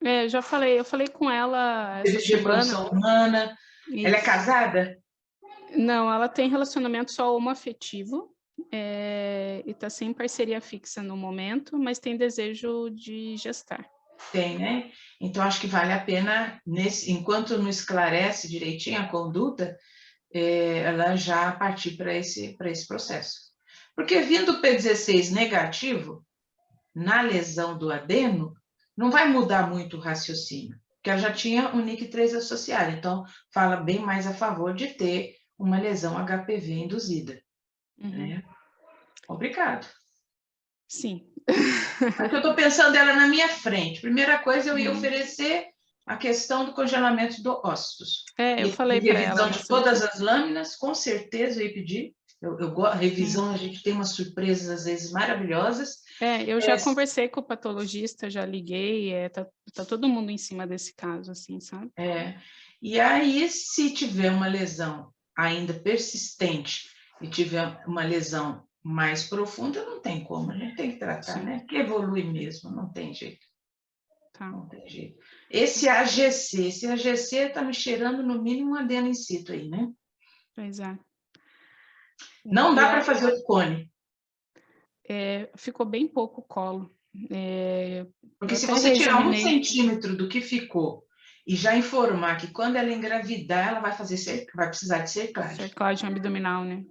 Eu falei com ela essa Teve reprodução semana. humana. Ela é Isso. casada? Não, ela tem relacionamento só homoafetivo, e está sem parceria fixa no momento, mas tem desejo de gestar. Tem, né? Então, acho que vale a pena, enquanto não esclarece direitinho a conduta, ela já partir para esse processo. Porque vindo o P16 negativo, na lesão do adeno, não vai mudar muito o raciocínio, porque ela já tinha um NIC3 associado, então fala bem mais a favor de ter uma lesão HPV induzida. Né? Obrigado. Sim. Porque eu estou pensando ela na minha frente. Primeira coisa, eu ia oferecer a questão do congelamento do ósseos. Eu falei para ela. Revisão de todas as lâminas, com certeza eu ia pedir. Revisão, a gente tem umas surpresas, às vezes, maravilhosas. Eu já conversei com o patologista, já liguei, tá todo mundo em cima desse caso, assim, sabe? E aí, se tiver uma lesão ainda persistente e tiver uma lesão mais profunda, não tem como, a gente tem que tratar, né? Que evolui mesmo, não tem jeito. Tá. Não tem jeito. Esse AGC está me cheirando no mínimo um adeno in situ aí, né? Pois é. Não dá para fazer o cone. Ficou bem pouco colo. Porque se você tirar 1 centímetro do que ficou e já informar que quando ela engravidar, ela vai precisar de cerclagem. Cerclagem abdominal, né?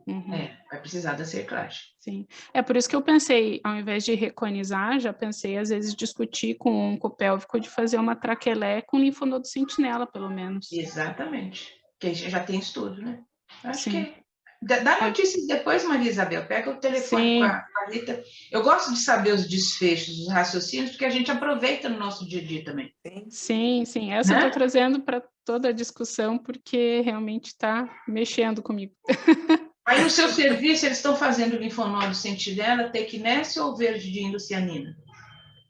Vai precisar da cerclagem. Sim. É por isso que eu pensei, ao invés de reconizar, já pensei, às vezes, discutir com um oncopélvico de fazer uma traquelé com linfonodo sentinela, pelo menos. Exatamente. Porque já tem estudo, né? Acho Sim. que... Dá notícias depois, Maria Isabel. Pega o telefone com a Rita. Eu gosto de saber os desfechos, os raciocínios, porque a gente aproveita no nosso dia a dia também. Sim. Essa eu estou trazendo para toda a discussão, porque realmente está mexendo comigo. Aí no seu serviço, eles estão fazendo linfonodo sentinela, tequinese ou verde de indocianina?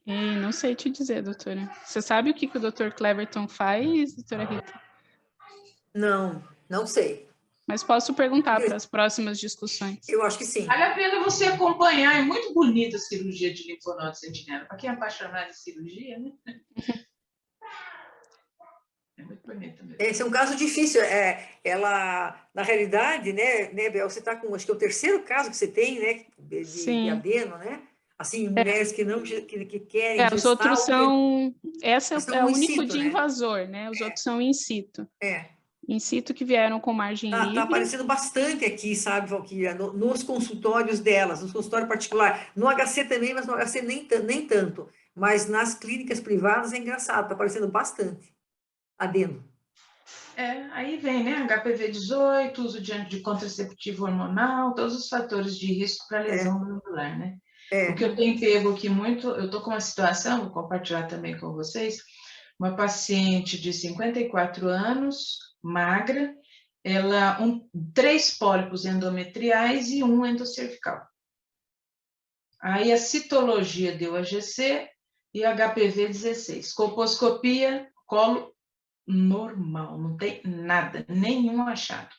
Não sei te dizer, doutora. Você sabe o que o doutor Cleverton faz, doutora Rita? Não sei. Mas posso perguntar para as próximas discussões. Eu acho que sim. Vale a pena você acompanhar, é muito bonita a cirurgia de linfonodo sentinela. Para quem é apaixonado de cirurgia, né? É muito bonita mesmo. Esse é um caso difícil. Ela, na realidade, né, Bel, você está com, acho que é o terceiro caso que você tem, né, de adeno, né? Assim, mulheres que não que querem gestar. Os outros são... Essa é o único de né? invasor, né? Os outros são in situ. In situ que vieram com margem livre. Está aparecendo bastante aqui, sabe, Valquíria, nos consultórios delas, nos consultórios particulares. No HC também, mas no HC nem tanto. Mas nas clínicas privadas é engraçado, está aparecendo bastante adeno. Aí vem, né, HPV 18, uso de contraceptivo hormonal, todos os fatores de risco para lesão glandular, né? O que eu tenho pego aqui muito, eu estou com uma situação, vou compartilhar também com vocês, uma paciente de 54 anos, magra, ela 3 pólipos endometriais e 1 endocervical. Aí a citologia deu AGC e HPV 16. Colposcopia, colo normal, não tem nada, nenhum achado.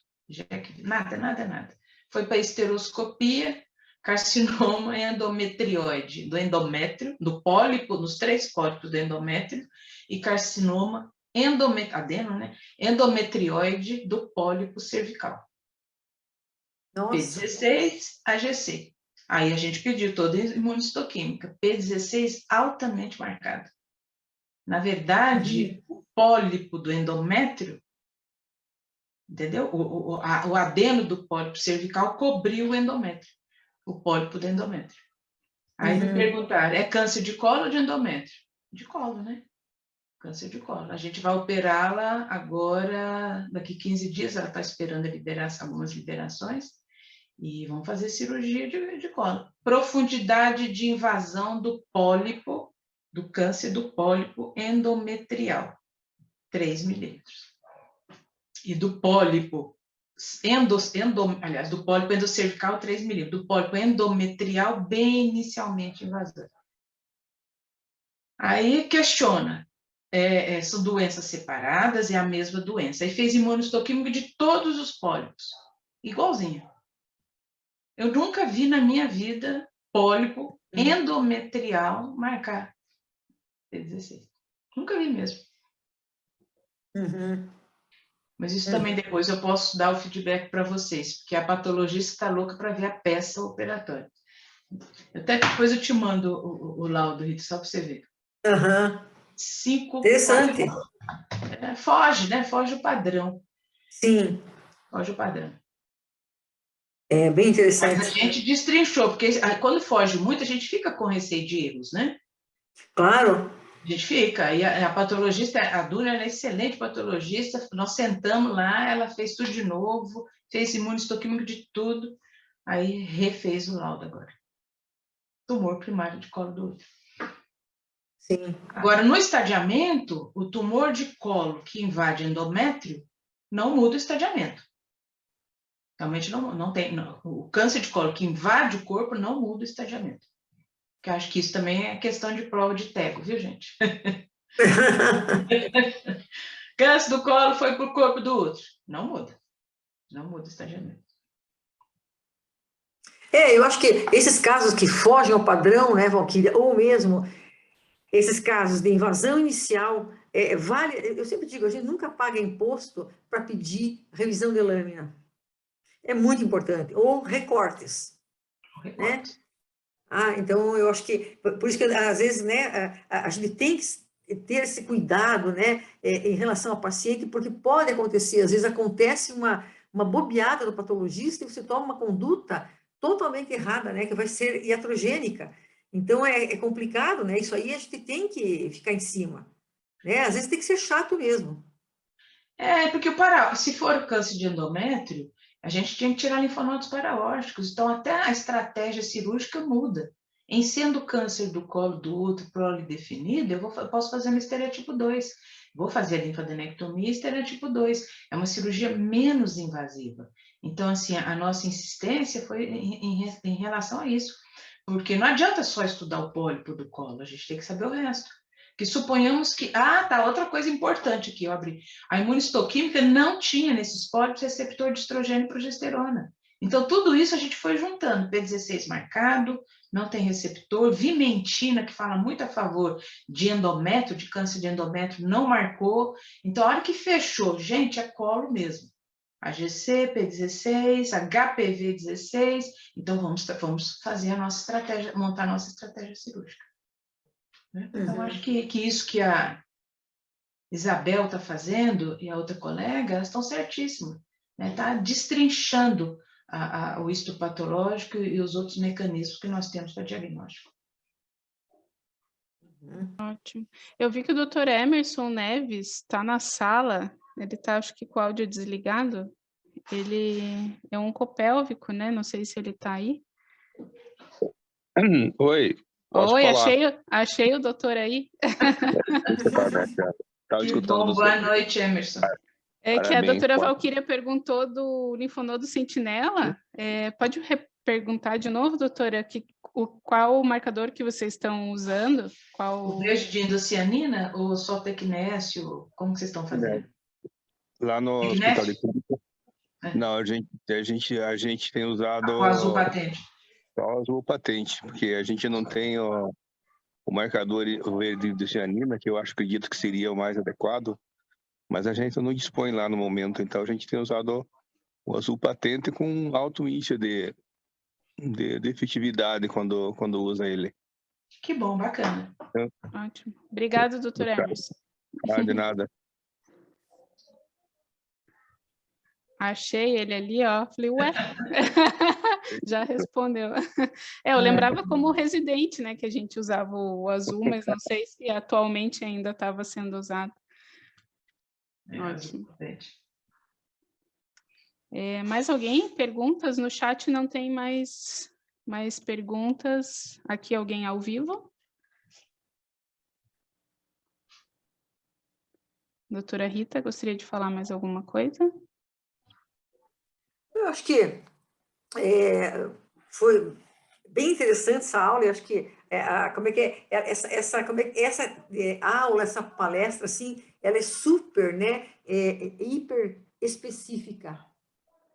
Nada. Foi para esteroscopia, carcinoma endometrioide, do endométrio, do pólipo, nos 3 pólipos do endométrio, e carcinoma adeno, né? Endometrioide do pólipo cervical. Nossa. P16, AGC. Aí a gente pediu toda a imunistoquímica. P16 altamente marcado. Na verdade, o pólipo do endométrio, entendeu? O adeno do pólipo cervical cobriu o endométrio, o pólipo do endométrio. Aí me perguntaram, é câncer de colo ou de endométrio? De colo, né? Câncer de colo. A gente vai operá-la agora, daqui 15 dias, ela está esperando algumas liberações, e vamos fazer cirurgia de colo. Profundidade de invasão do pólipo, do câncer do pólipo endometrial. 3 milímetros. E do pólipo aliás, do pólipo endocervical, 3 milímetros. Do pólipo endometrial, bem inicialmente invasor. Aí questiona, são doenças separadas, é a mesma doença. Aí fez imunohistoquímico de todos os pólipos, igualzinho. Eu nunca vi na minha vida pólipo endometrial marcar P16. Nunca vi mesmo. Mas isso também depois eu posso dar o feedback para vocês, porque a patologista está louca para ver a peça operatória. Até depois eu te mando o laudo, Rita, só para você ver. 5, Interessante. 4, foge, né? Foge o padrão. Sim. Foge o padrão. É bem interessante. Mas a gente destrinchou, porque quando foge muito, a gente fica com receio de erros, né? Claro. A gente fica. E a patologista, a Dúlia, ela é excelente patologista. Nós sentamos lá, ela fez tudo de novo, fez imunohistoquímico de tudo, aí refez o laudo agora. Tumor primário de colo do útero. Sim. Agora, no estadiamento, o tumor de colo que invade endométrio não muda o estadiamento. Realmente não tem. Não. O câncer de colo que invade o corpo não muda o estadiamento. Porque acho que isso também é questão de prova de tego, viu, gente? Câncer do colo foi para o corpo do útero. Não muda. Não muda o estadiamento. Eu acho que esses casos que fogem ao padrão, né, Valquíria, ou mesmo esses casos de invasão inicial, vale, eu sempre digo, a gente nunca paga imposto para pedir revisão de lâmina. É muito importante. Ou recortes. Né? Então, eu acho que, por isso que, às vezes, né, a gente tem que ter esse cuidado, né, em relação ao paciente, porque pode acontecer, às vezes acontece uma bobeada do patologista e você toma uma conduta totalmente errada, né, que vai ser iatrogênica. Então, é complicado, né, isso aí a gente tem que ficar em cima, né, às vezes tem que ser chato mesmo. Porque se for câncer de endométrio, a gente tinha que tirar linfonodos paraórticos, então até a estratégia cirúrgica muda. Em sendo câncer do colo do útero polidefinido, eu posso fazer uma estereotipo 2. Vou fazer a linfadenectomia e estereotipo 2. É uma cirurgia menos invasiva. Então, assim, a nossa insistência foi em relação a isso. Porque não adianta só estudar o pólipo do colo, a gente tem que saber o resto. Que suponhamos que... outra coisa importante aqui, eu abri. A imunohistoquímica não tinha nesses pólipos receptor de estrogênio e progesterona. Então, tudo isso a gente foi juntando. P16 marcado, não tem receptor. Vimentina, que fala muito a favor de endométrio, de câncer de endométrio, não marcou. Então, a hora que fechou, gente, é colo mesmo. AGC, P16, HPV16. Então, vamos fazer a nossa estratégia, montar a nossa estratégia cirúrgica. Então, acho que isso que a Isabel está fazendo e a outra colega, elas estão certíssimas. Está destrinchando o histopatológico e os outros mecanismos que nós temos para diagnóstico. Ótimo. Eu vi que o doutor Emerson Neves está na sala, ele está, acho que, com o áudio desligado. Ele é um oncopélvico, né? Não sei se ele está aí. Oi. Posso Oi, falar? achei o doutor aí. Estava escutando você. Boa noite, Emerson. É que a doutora Valquíria perguntou do linfonodo sentinela. Pode perguntar de novo, doutora, qual o marcador que vocês estão usando? O verde de endocianina ou só tecnésio? Como que vocês estão fazendo? Lá no hospital de clínica. Não, a gente tem usado... O azul patente. Só o azul patente, porque a gente não tem o marcador verde de cianina, que eu acredito que seria o mais adequado, mas a gente não dispõe lá no momento, então a gente tem usado o azul patente com alto índice de efetividade quando usa ele. Que bom, bacana. Ótimo. Obrigada, doutor Emerson. De nada. Achei ele ali, ó. Falei, ué, já respondeu. Eu lembrava como residente, né, que a gente usava o azul, mas não sei se atualmente ainda estava sendo usado. Ótimo. Mais alguém? Perguntas? No chat não tem mais perguntas. Aqui alguém ao vivo? Doutora Rita, gostaria de falar mais alguma coisa? Eu acho que foi bem interessante essa aula, eu acho que como é que aula, essa palestra, assim, ela é super, né, hiper específica,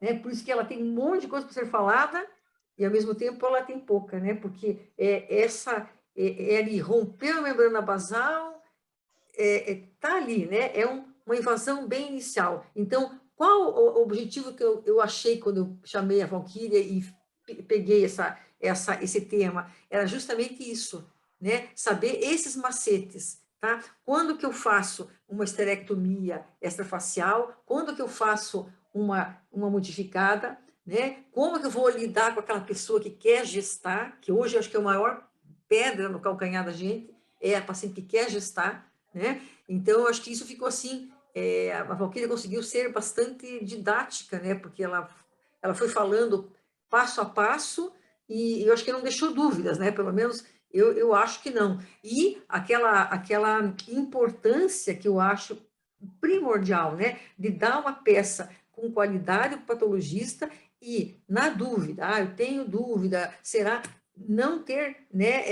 né, por isso que ela tem um monte de coisa para ser falada e, ao mesmo tempo, ela tem pouca, né, porque ali, romper a membrana basal, tá ali, né, uma invasão bem inicial. Então, qual o objetivo que eu achei quando eu chamei a Valquíria e peguei esse tema? Era justamente isso, né? Saber esses macetes, tá? Quando que eu faço uma esterectomia extrafacial, quando que eu faço uma modificada, né? Como que eu vou lidar com aquela pessoa que quer gestar, que hoje eu acho que é a maior pedra no calcanhar da gente, é a paciente que quer gestar, né? Então, eu acho que isso ficou assim, a Valquíria conseguiu ser bastante didática, né? Porque ela foi falando passo a passo e eu acho que não deixou dúvidas, né? Pelo menos eu acho que não. E aquela importância que eu acho primordial, né? De dar uma peça com qualidade para o patologista e, na dúvida, eu tenho dúvida, será não ter, né,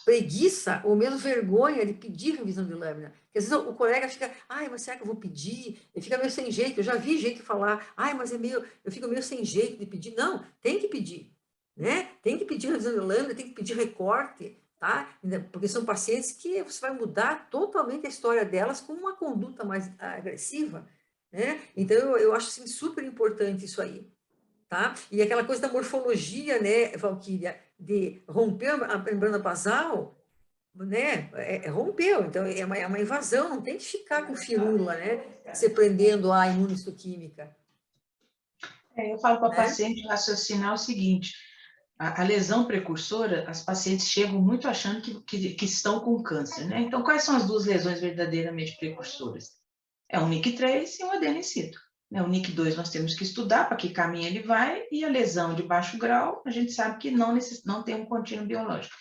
preguiça ou mesmo vergonha de pedir revisão de lâmina. Porque às vezes o colega fica, mas será que eu vou pedir? Ele fica meio sem jeito. Eu já vi gente falar, mas eu fico meio sem jeito de pedir. Não, tem que pedir, né? Tem que pedir revisão de lâmina, tem que pedir recorte, tá? Porque são pacientes que você vai mudar totalmente a história delas com uma conduta mais agressiva, né? Então, eu acho assim, super importante isso aí. Tá? E aquela coisa da morfologia, né, Valquíria, de romper a membrana basal, né, rompeu, então é uma invasão, não tem que ficar com firula, né, se prendendo à imunistoquímica. Eu falo para a né? paciente raciocinar o seguinte, a lesão precursora, as pacientes chegam muito achando que estão com câncer, né? Então, quais são as duas lesões verdadeiramente precursoras? É um NIC3 e um adenicito. O NIC2 nós temos que estudar para que caminho ele vai, e a lesão de baixo grau, a gente sabe que não tem um contínuo biológico.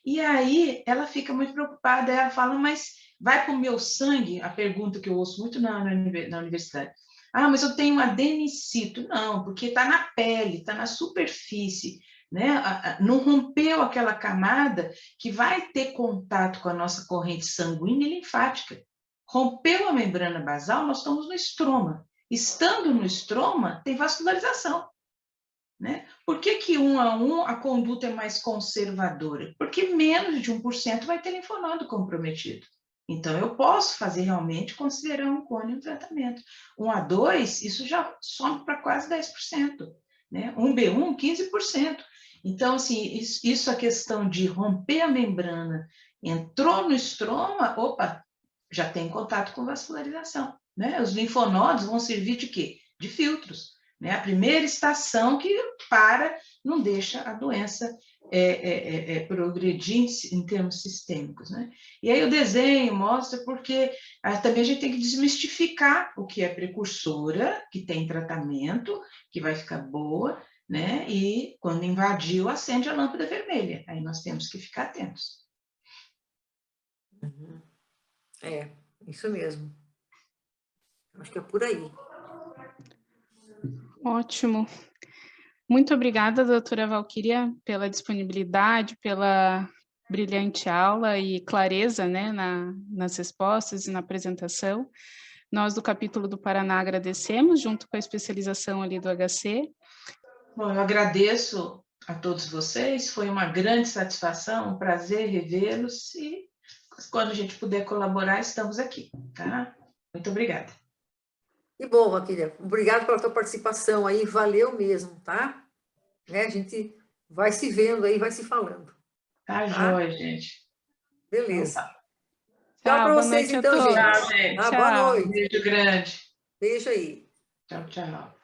E aí ela fica muito preocupada, ela fala, mas vai para o meu sangue? A pergunta que eu ouço muito na universidade. Mas eu tenho adenicito. Não, porque está na pele, está na superfície, né? Não rompeu aquela camada que vai ter contato com a nossa corrente sanguínea e linfática. Rompeu a membrana basal, nós estamos no estroma. Estando no estroma, tem vascularização, né? Por que 1 a 1 a conduta é mais conservadora? Porque menos de 1% vai ter linfonodo comprometido. Então, eu posso fazer realmente considerar um cone um tratamento. 1 a 2, isso já some para quase 10%, né? 1B1, 15%. Então, assim, isso a questão de romper a membrana, entrou no estroma, opa, já tem contato com vascularização, né? Os linfonodos vão servir de quê? De filtros, né? A primeira estação que não deixa a doença progredir em termos sistêmicos, né? E aí o desenho mostra porque também a gente tem que desmistificar o que é precursora, que tem tratamento, que vai ficar boa, né? E quando invadiu, acende a lâmpada vermelha. Aí nós temos que ficar atentos. Uhum. Isso mesmo. Acho que é por aí. Ótimo. Muito obrigada, doutora Valquíria, pela disponibilidade, pela brilhante aula e clareza, né, nas respostas e na apresentação. Nós, do capítulo do Paraná, agradecemos, junto com a especialização ali do HC. Bom, eu agradeço a todos vocês, foi uma grande satisfação, um prazer revê-los, e quando a gente puder colaborar, estamos aqui, tá? Muito obrigada. E bom, Valquíria, obrigado pela tua participação aí, valeu mesmo, tá? A gente vai se vendo aí, vai se falando. Tá jóia, gente. Beleza. Então, Tchau para vocês, então, gente. Tchau, gente. Boa noite. Um beijo grande. Beijo aí. Tchau, tchau.